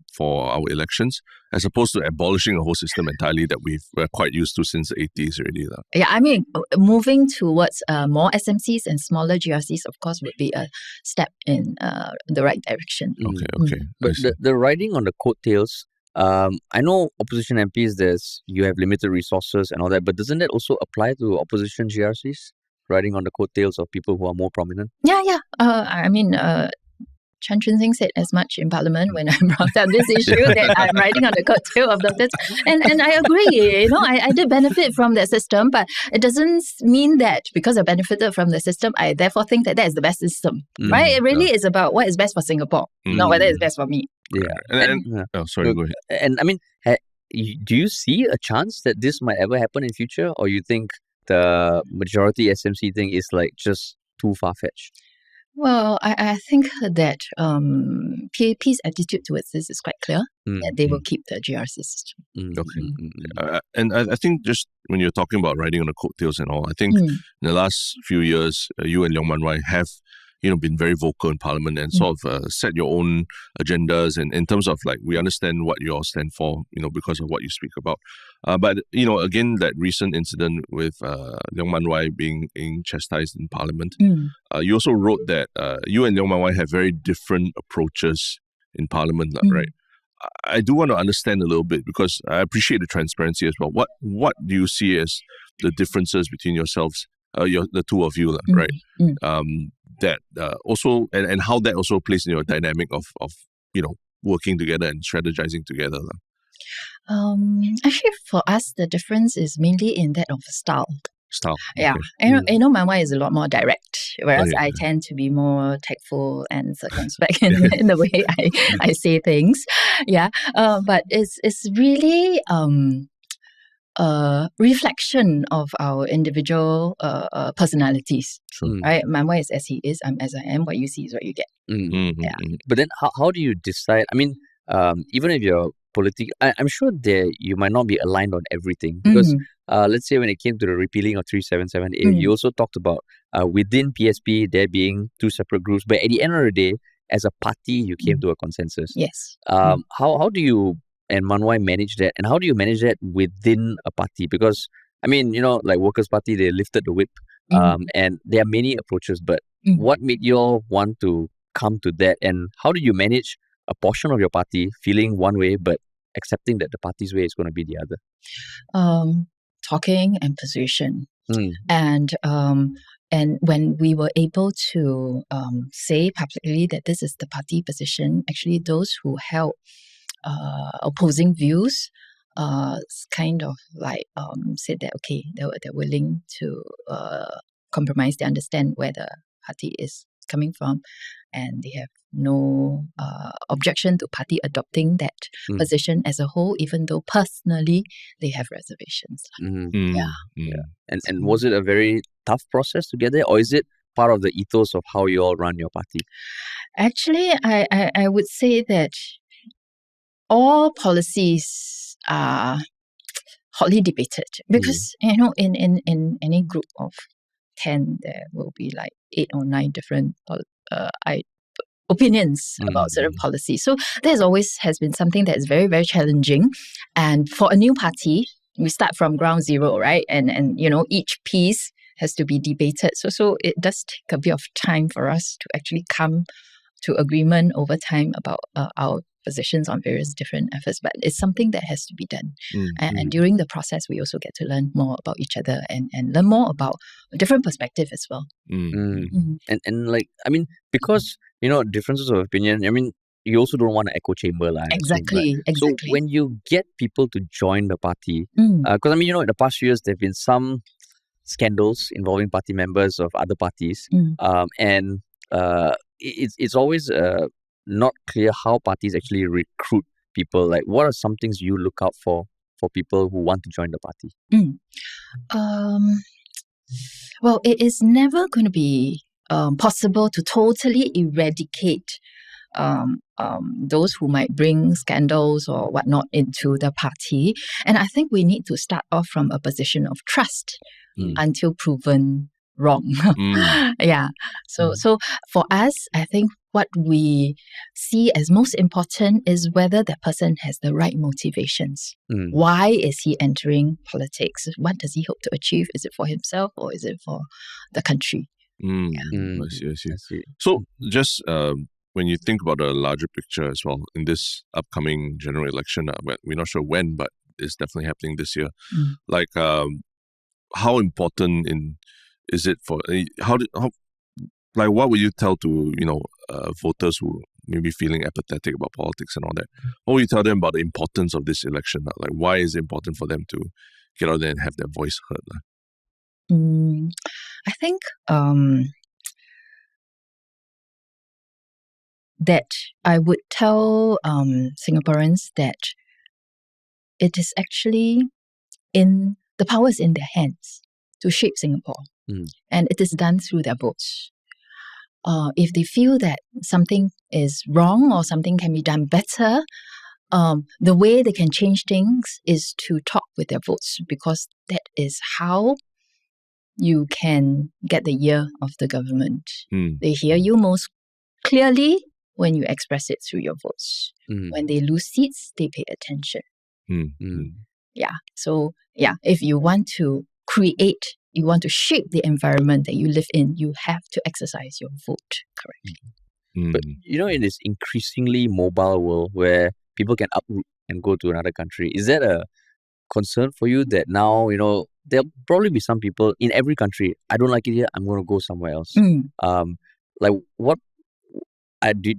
C: our elections, as opposed to abolishing a whole system entirely that we're quite used to since the 80s already?
B: Yeah, I mean, moving towards more SMCs and smaller GRCs, of course, would be a step in the right direction.
C: Okay.
A: But the riding on the coattails, I know opposition MPs, you have limited resources and all that, but doesn't that also apply to opposition GRCs, riding on the coattails of people who are more prominent?
B: Yeah. I mean, Chan Chun Sing said as much in Parliament when I brought up this issue that I'm riding on the coattail of doctors. And I agree, I did benefit from that system, but it doesn't mean that because I benefited from the system, I therefore think that is the best system, right? It really is about what is best for Singapore, not whether it's best for me.
A: Yeah.
C: Sorry, go ahead.
A: And I mean, do you see a chance that this might ever happen in future, or you think the majority SMC thing is like just too far-fetched?
B: Well, I think that PAP's attitude towards this is quite clear, that they will keep the GRC system.
C: Okay. And I think just when you're talking about riding on the coattails and all, I think in the last few years, you and Leong Man Wai have been very vocal in Parliament and sort of set your own agendas, and in terms of like, we understand what you all stand for, because of what you speak about. But again, that recent incident with Leong Man Wai being chastised in Parliament, you also wrote that you and Leong Man Wai have very different approaches in Parliament, right? I do want to understand a little bit, because I appreciate the transparency as well. What do you see as the differences between yourselves, the two of you, right? That also, and how that also plays in your dynamic of working together and strategizing together.
B: Actually, for us, the difference is mainly in that of style. Yeah,
C: okay.
B: Man Wai is a lot more direct, whereas I tend to be more tactful and circumspect in the way I say things. Yeah, but it's really reflection of our individual personalities. Right? Man Wai is as he is, I'm as I am. What you see is what you get.
A: But then how do you decide? I mean, even if you're political, I'm sure you might not be aligned on everything, because let's say when it came to the repealing of 377A, you also talked about within PSP there being two separate groups, but at the end of the day, as a party, you came to a consensus.
B: Yes.
A: How do you and Man Wai manage that, and how do you manage that within a party? Because I mean, like Workers' Party, they lifted the whip, and there are many approaches, but what made you all want to come to that, and how do you manage a portion of your party feeling one way but accepting that the party's way is going to be the other?
B: Talking and persuasion. And when we were able to say publicly that this is the party position, actually those who held opposing views kind of like said that okay, they're willing to compromise. They understand where the party is coming from, and they have no objection to party adopting that position as a whole, even though personally they have reservations.
A: And was it a very tough process to get there, or is it part of the ethos of how you all run your party?
B: Actually, I would say that all policies are hotly debated, because in any group of 10 there will be like 8 or 9 different opinions about certain policies. So there's always has been something that is very, very challenging. And for a new party, we start from ground zero, right? And each piece has to be debated. So it does take a bit of time for us to actually come to agreement over time about our positions on various different efforts, but it's something that has to be done. And during the process, we also get to learn more about each other and learn more about a different perspective as well.
A: And like, I mean, because, differences of opinion, I mean, you also don't want an echo chamber.
B: Exactly.
A: So when you get people to join the party, because I mean, in the past few years, there have been some scandals involving party members of other parties. And it's always not clear how parties actually recruit people. Like, what are some things you look out for people who want to join the party?
B: Well, it is never going to be possible to totally eradicate those who might bring scandals or whatnot into the party. And I think we need to start off from a position of trust until proven wrong. So for us, I think what we see as most important is whether that person has the right motivations. Why is he entering politics? What does he hope to achieve? Is it for himself or is it for the country?
C: I see. So just when you think about the larger picture as well, in this upcoming general election, we're not sure when, but it's definitely happening this year. Like, how important is it for what would you tell to voters who may be feeling apathetic about politics and all that? What would you tell them about the importance of this election? Like, why is it important for them to get out there and have their voice heard?
B: I think that I would tell Singaporeans that it is actually the power is in their hands to shape Singapore. And it is done through their votes. If they feel that something is wrong or something can be done better, the way they can change things is to talk with their votes, because that is how you can get the ear of the government. They hear you most clearly when you express it through your votes. When they lose seats, they pay attention. So if you want to you want to shape the environment that you live in, you have to exercise your vote correctly.
A: But in this increasingly mobile world where people can uproot and go to another country, is that a concern for you that now, there'll probably be some people in every country, I don't like it here, I'm going to go somewhere else. Do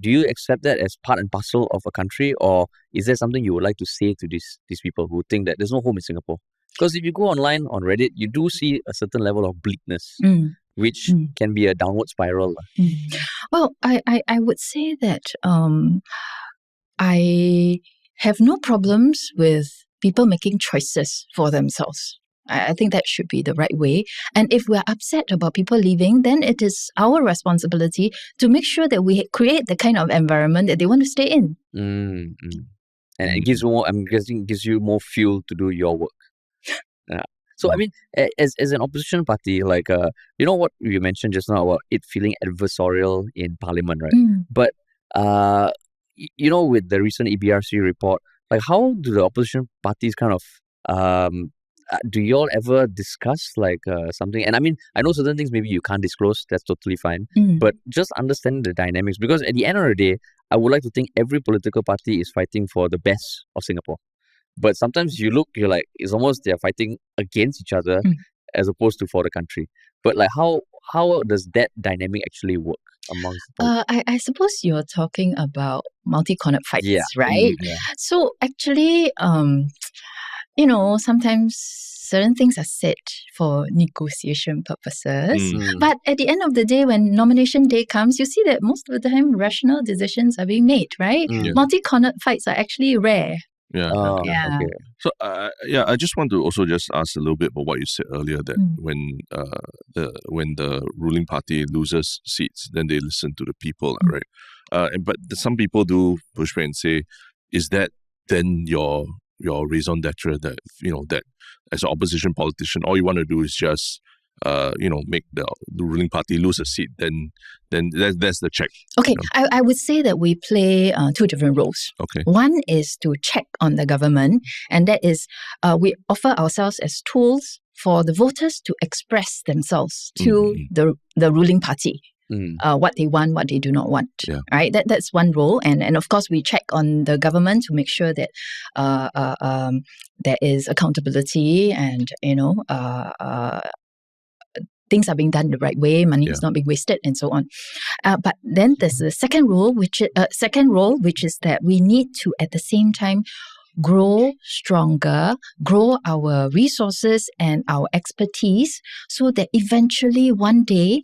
A: you accept that as part and parcel of a country, or is there something you would like to say to these people who think that there's no home in Singapore? Because if you go online on Reddit, you do see a certain level of bleakness, which can be a downward spiral.
B: Well, I would say that I have no problems with people making choices for themselves. I think that should be the right way. And if we're upset about people leaving, then it is our responsibility to make sure that we create the kind of environment that they want to stay in.
A: And it gives you more, I'm guessing, gives you more fuel to do your work. So, I mean, as an opposition party, like, what you mentioned just now about it feeling adversarial in Parliament, right? But, with the recent EBRC report, like, how do the opposition parties kind of, do you all ever discuss, like, something? And I mean, I know certain things maybe you can't disclose, that's totally fine. But just understanding the dynamics, because at the end of the day, I would like to think every political party is fighting for the best of Singapore. But sometimes you're like, it's almost they're fighting against each other as opposed to for the country. But like, how does that dynamic actually work amongst the
B: I suppose you're talking about multi-cornered fights, right? So actually, sometimes certain things are said for negotiation purposes. But at the end of the day, when nomination day comes, you see that most of the time rational decisions are being made, right? Multi-cornered fights are actually rare.
A: Okay.
C: So, I just want to also just ask a little bit about what you said earlier, that when the ruling party loses seats, then they listen to the people, right? But some people do push back and say, is that then your raison d'etre, that that as an opposition politician, all you want to do is just make the ruling party lose a seat, then that's the check.
B: Okay, I would say that we play two different roles.
C: Okay.
B: One is to check on the government, and that is we offer ourselves as tools for the voters to express themselves to the ruling party. what they want, what they do not want. Right? That's one role. And of course, we check on the government to make sure that there is accountability and, things are being done the right way, money is not being wasted, and so on. But then there's the second role, which is that we need to, at the same time, grow stronger, grow our resources and our expertise so that eventually one day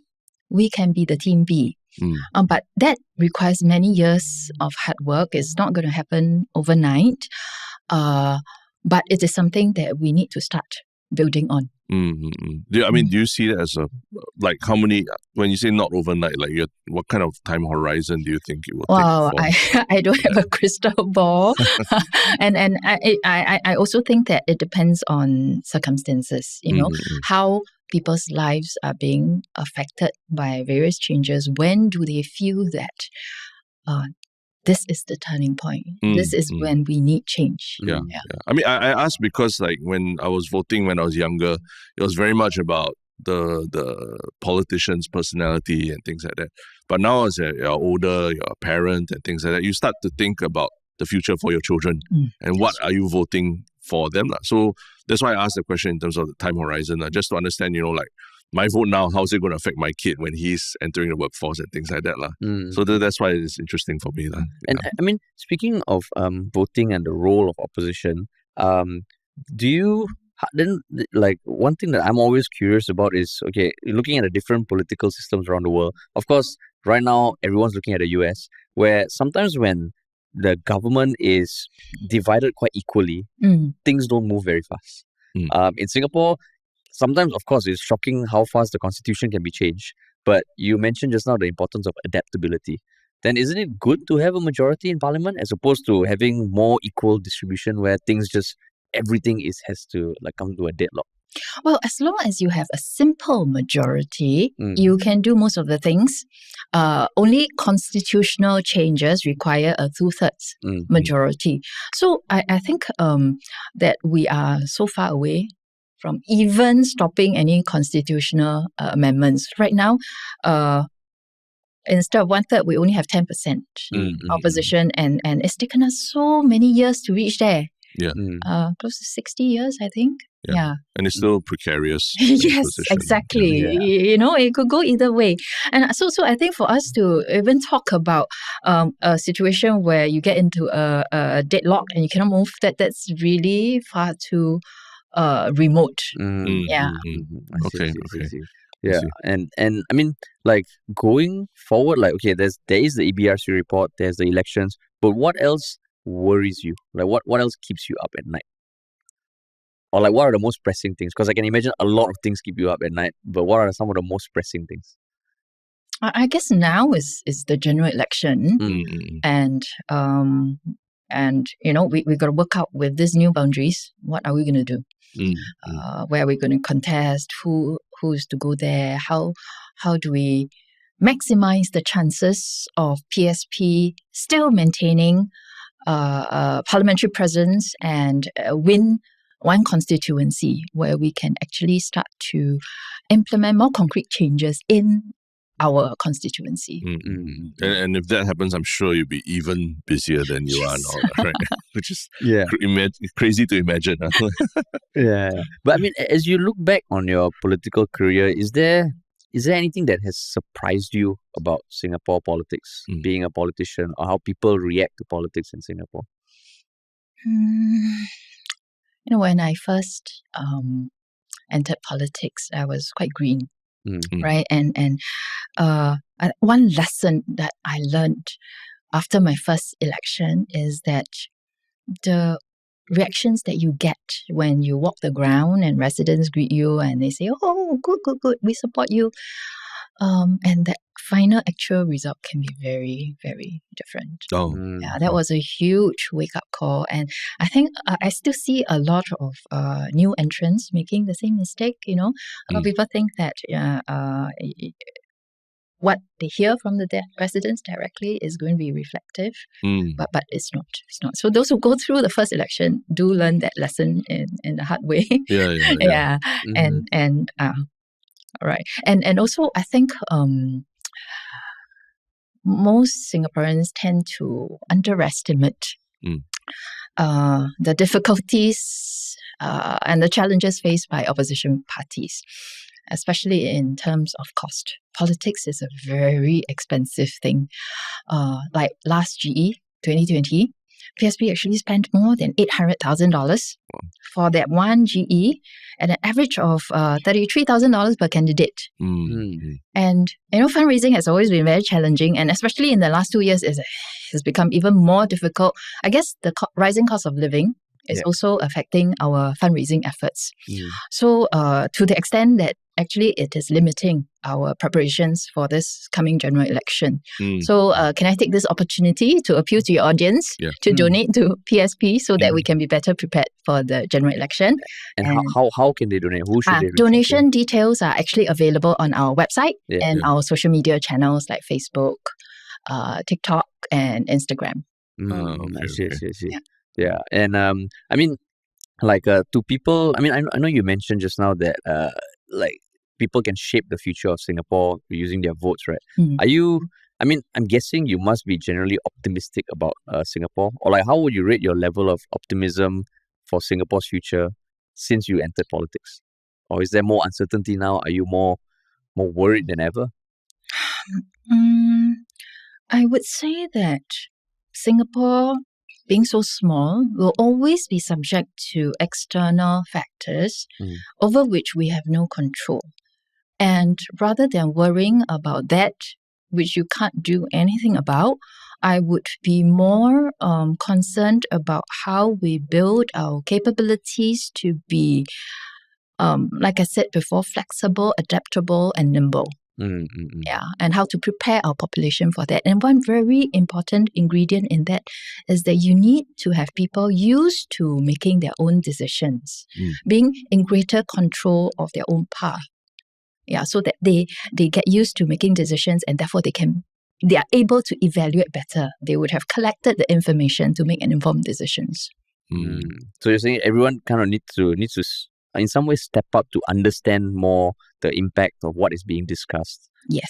B: we can be the team B. But that requires many years of hard work. It's not going to happen overnight. But it is something that we need to start building on.
C: Do you see it as how many, when you say not overnight, what kind of time horizon do you think it will take?
B: I don't have a crystal ball. and I also think that it depends on circumstances, how people's lives are being affected by various changes. When do they feel that this is the turning point? This is when we need change.
C: Yeah. I asked because when I was voting when I was younger, it was very much about the politician's personality and things like that. But now as you're older, you're a parent and things like that, you start to think about the future for your children and what are you voting for them. So that's why I asked the question in terms of the time horizon, just to understand, my vote now, how's it going to affect my kid when he's entering the workforce and things like that. So that's why it's interesting for me.
A: And speaking of voting and the role of opposition, do you then, one thing that I'm always curious about is, looking at the different political systems around the world. Of course, right now, everyone's looking at the US, where sometimes when the government is divided quite equally, things don't move very fast. In Singapore, sometimes, of course, it's shocking how fast the constitution can be changed. But you mentioned just now the importance of adaptability. Then isn't it good to have a majority in parliament as opposed to having more equal distribution where everything has to come to a deadlock?
B: Well, as long as you have a simple majority, you can do most of the things. Only constitutional changes require a 2/3 majority. So I think that we are so far away from even stopping any constitutional amendments. Right now, instead of 1/3, we only have 10% opposition, and it's taken us so many years to reach there. Close to 60 years, I think. Yeah.
C: And it's still precarious.
B: Yes, exactly. It could go either way. And so I think for us to even talk about a situation where you get into a deadlock and you cannot move, that's really far too remote.
A: I see. Yeah, and going forward, there is the EBRC report, there's the elections, but what else worries you? What else keeps you up at night? Or what are the most pressing things? Because I can imagine a lot of things keep you up at night, but what are some of the most pressing things?
B: I guess now is the general election, and we got to work out with these new boundaries. What are we going to do? Where are we going to contest? Who's to go there? How do we maximize the chances of PSP still maintaining parliamentary presence and win one constituency where we can actually start to implement more concrete changes in our constituency.
C: And if that happens, I'm sure you'll be even busier than you are now, right? Which is crazy to imagine.
A: But as you look back on your political career, is there anything that has surprised you about Singapore politics, being a politician, or how people react to politics in Singapore?
B: When I first entered politics, I was quite green, right? And one lesson that I learned after my first election is that the reactions that you get when you walk the ground and residents greet you and they say, "Oh, good, we support you," and that final actual result can be very, very different. That was a huge wake-up call, and I think I still see a lot of new entrants making the same mistake. A lot of people think that what they hear from the residents directly is going to be reflective, but it's not. It's not. So those who go through the first election do learn that lesson in the hard way.
C: Yeah.
B: And all right. And also, I think most Singaporeans tend to underestimate the difficulties and the challenges faced by opposition parties, especially in terms of cost. Politics is a very expensive thing. Like last GE 2020, PSP actually spent more than $800,000 for that one GE at an average of $33,000 per candidate. And fundraising has always been very challenging, and especially in the last 2 years, it has become even more difficult. I guess the rising cost of living is also affecting our fundraising efforts. So to the extent that actually it is limiting our preparations for this coming general election. So can I take this opportunity to appeal to your audience to donate to PSP so that we can be better prepared for the general election?
A: And how can they donate? Who should they reach?
B: Donation details are actually available on our website and our social media channels like Facebook, TikTok, and Instagram.
A: I see. Yeah, and I mean, like to people, I mean, I know you mentioned just now that like people can shape the future of Singapore using their votes, right? Are you? I mean, I'm guessing you must be generally optimistic about Singapore, or like how would you rate your level of optimism for Singapore's future since you entered politics? Or is there more uncertainty now? Are you more worried than ever?
B: I would say that Singapore, being so small, will always be subject to external factors over which we have no control. And rather than worrying about that, which you can't do anything about, I would be more concerned about how we build our capabilities to be, like I said before, flexible, adaptable, and nimble. And how to prepare our population for that. And one very important ingredient in that is that you need to have people used to making their own decisions, being in greater control of their own path. So that they get used to making decisions, and therefore they are able to evaluate better. They would have collected the information to make an informed decisions.
A: So you're saying everyone kind of needs to in some ways step up to understand more the impact of what is being discussed.
B: Yes.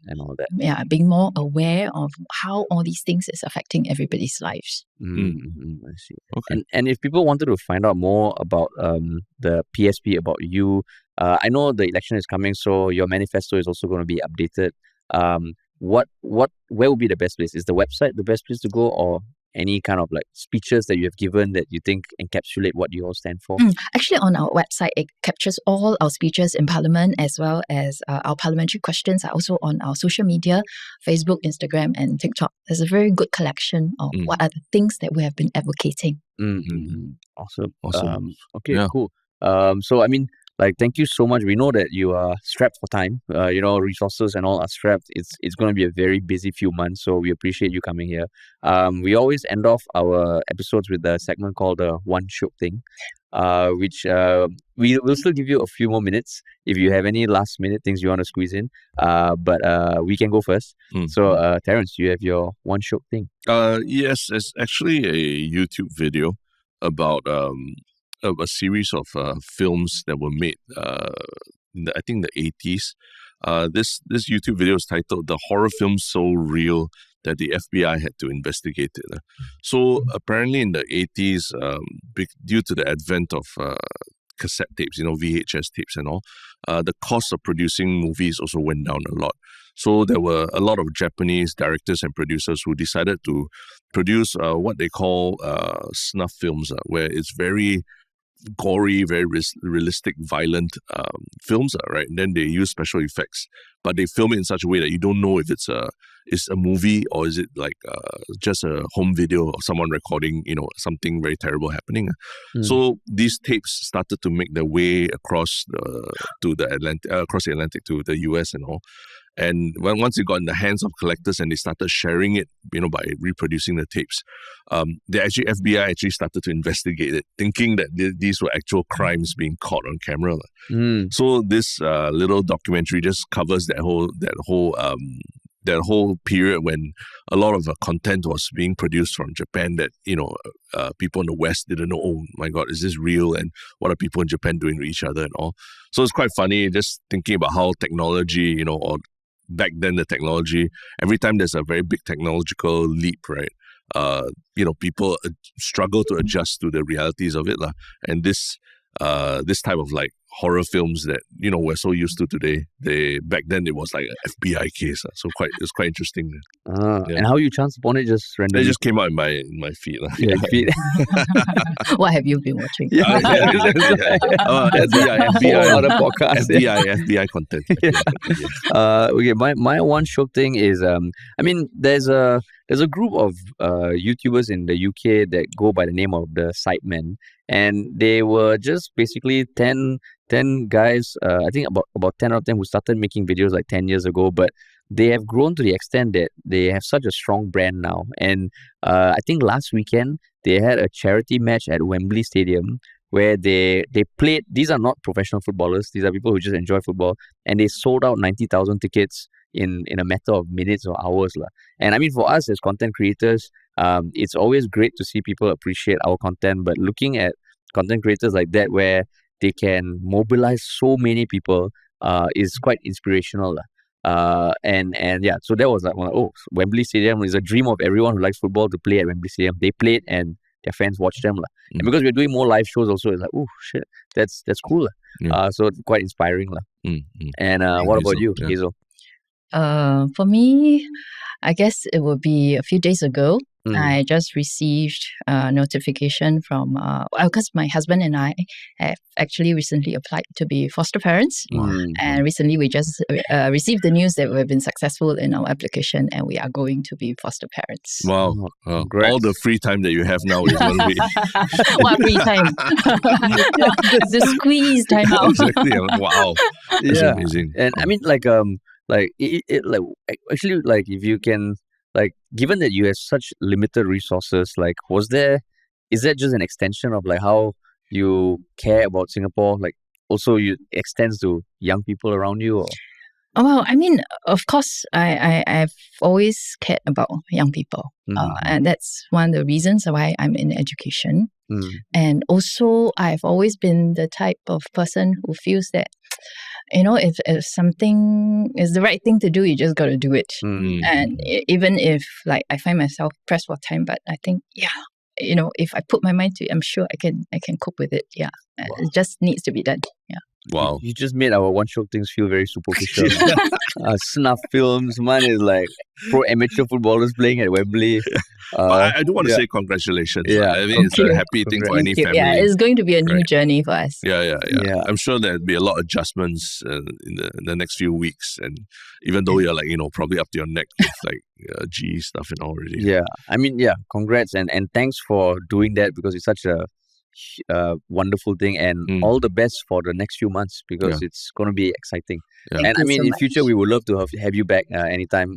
A: And all that.
B: Yeah, being more aware of how all these things is affecting everybody's lives.
A: I see. Okay. And if people wanted to find out more about the PSP, about you, I know the election is coming, so your manifesto is also going to be updated. Where would be the best place? Is the website the best place to go, or any kind of like speeches that you have given that you think encapsulate what you all stand for?
B: Actually, on our website, it captures all our speeches in Parliament, as well as our parliamentary questions are also on our social media, Facebook, Instagram, and TikTok. There's a very good collection of what are the things that we have been advocating.
A: Awesome. Okay, cool. So, I mean, like, thank you so much. We know that you are strapped for time. Resources and all are strapped. It's going to be a very busy few months. So we appreciate you coming here. We always end off our episodes with a segment called the One Shiok Thing, which we will still give you a few more minutes if you have any last minute things you want to squeeze in. But we can go first. So, Terence, you have your One Shiok Thing.
C: Yes, it's actually a YouTube video about a series of films that were made I think the 80s. This YouTube video is titled "The Horror Film So Real That the FBI Had to Investigate It." So apparently in the 80s, due to the advent of cassette tapes, VHS tapes and all, the cost of producing movies also went down a lot. So there were a lot of Japanese directors and producers who decided to produce what they call snuff films, where it's very gory, very realistic, violent films, right? And then they use special effects, but they film it in such a way that you don't know if it's a movie or is it like just a home video of someone recording, something very terrible happening. So these tapes started to make their way across the Atlantic to the US and all. And once it got in the hands of collectors and they started sharing it, by reproducing the tapes, the FBI actually started to investigate it, thinking that these were actual crimes being caught on camera. So this little documentary just covers that whole period when a lot of content was being produced from Japan that people in the West didn't know. Oh my God, is this real? And what are people in Japan doing to each other and all? So it's quite funny just thinking about how technology, or back then the technology, every time there's a very big technological leap, right? People struggle to adjust to the realities of it, lah. And this type of like horror films that we're so used to today, back then it was like an FBI case, so it's quite interesting.
A: And how you chanced upon it just randomly?
C: It just came out in my feed.
A: Yeah, feed.
B: What have you been watching?
C: FBI,
A: other podcast.
C: FBI content.
A: Okay, my one Shiok Thing is there's a group of YouTubers in the UK that go by the name of the Sidemen, and they were just basically 10 guys, I think about 10 of them, who started making videos like 10 years ago, but they have grown to the extent that they have such a strong brand now. And I think last weekend they had a charity match at Wembley Stadium where they played. These are not professional footballers, these are people who just enjoy football, and they sold out 90,000 tickets in a matter of minutes or hours. And I mean, for us as content creators, it's always great to see people appreciate our content, but looking at content creators like that where they can mobilize so many people is quite inspirational. And yeah, so that was like, Wembley Stadium is a dream of everyone who likes football to play at Wembley Stadium. They played and their fans watched them. And because we're doing more live shows also, it's like, oh shit, that's cool. So it's quite inspiring. And what about you, Hazel?
B: For me, I guess it will be a few days ago. I just received a notification from, because my husband and I have actually recently applied to be foster parents. And recently we just received the news that we've been successful in our application and we are going to be foster parents.
C: Wow. All the free time that you have now is going to be...
B: What free time? The squeeze time out.
C: Exactly. Wow. That's amazing.
A: And I mean, actually, if you can, given that you have such limited resources, is that just an extension of how you care about Singapore? Also it extends to young people around you? Or?
B: Well, I mean, of course, I've always cared about young people. And that's one of the reasons why I'm in education. And also, I've always been the type of person who feels that, if something is the right thing to do, you just got to do it. And even if I find myself pressed for time, but I think, if I put my mind to it, I'm sure I can cope with it. Yeah. Wow. It just needs to be done. Yeah.
C: Wow.
A: You just made our one Shiok Things feel very superficial. Snuff films, mine is pro amateur footballers playing at Wembley.
C: I do want to say congratulations. Yeah, I think it's a happy thing for any family.
B: Yeah, it's going to be a new journey for us.
C: Yeah. I'm sure there'll be a lot of adjustments in the next few weeks, and even though you're probably up to your neck with G stuff and all already.
A: Yeah, I mean, congrats and thanks for doing that, because it's such a wonderful thing, and all the best for the next few months, because it's going to be exciting. And I mean, in future we would love to have you back anytime.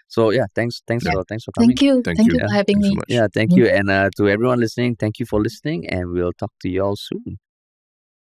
A: So thanks for coming.
B: Thank you for having me.
A: So thank you. And to everyone listening, thank you for listening, and we'll talk to you all soon.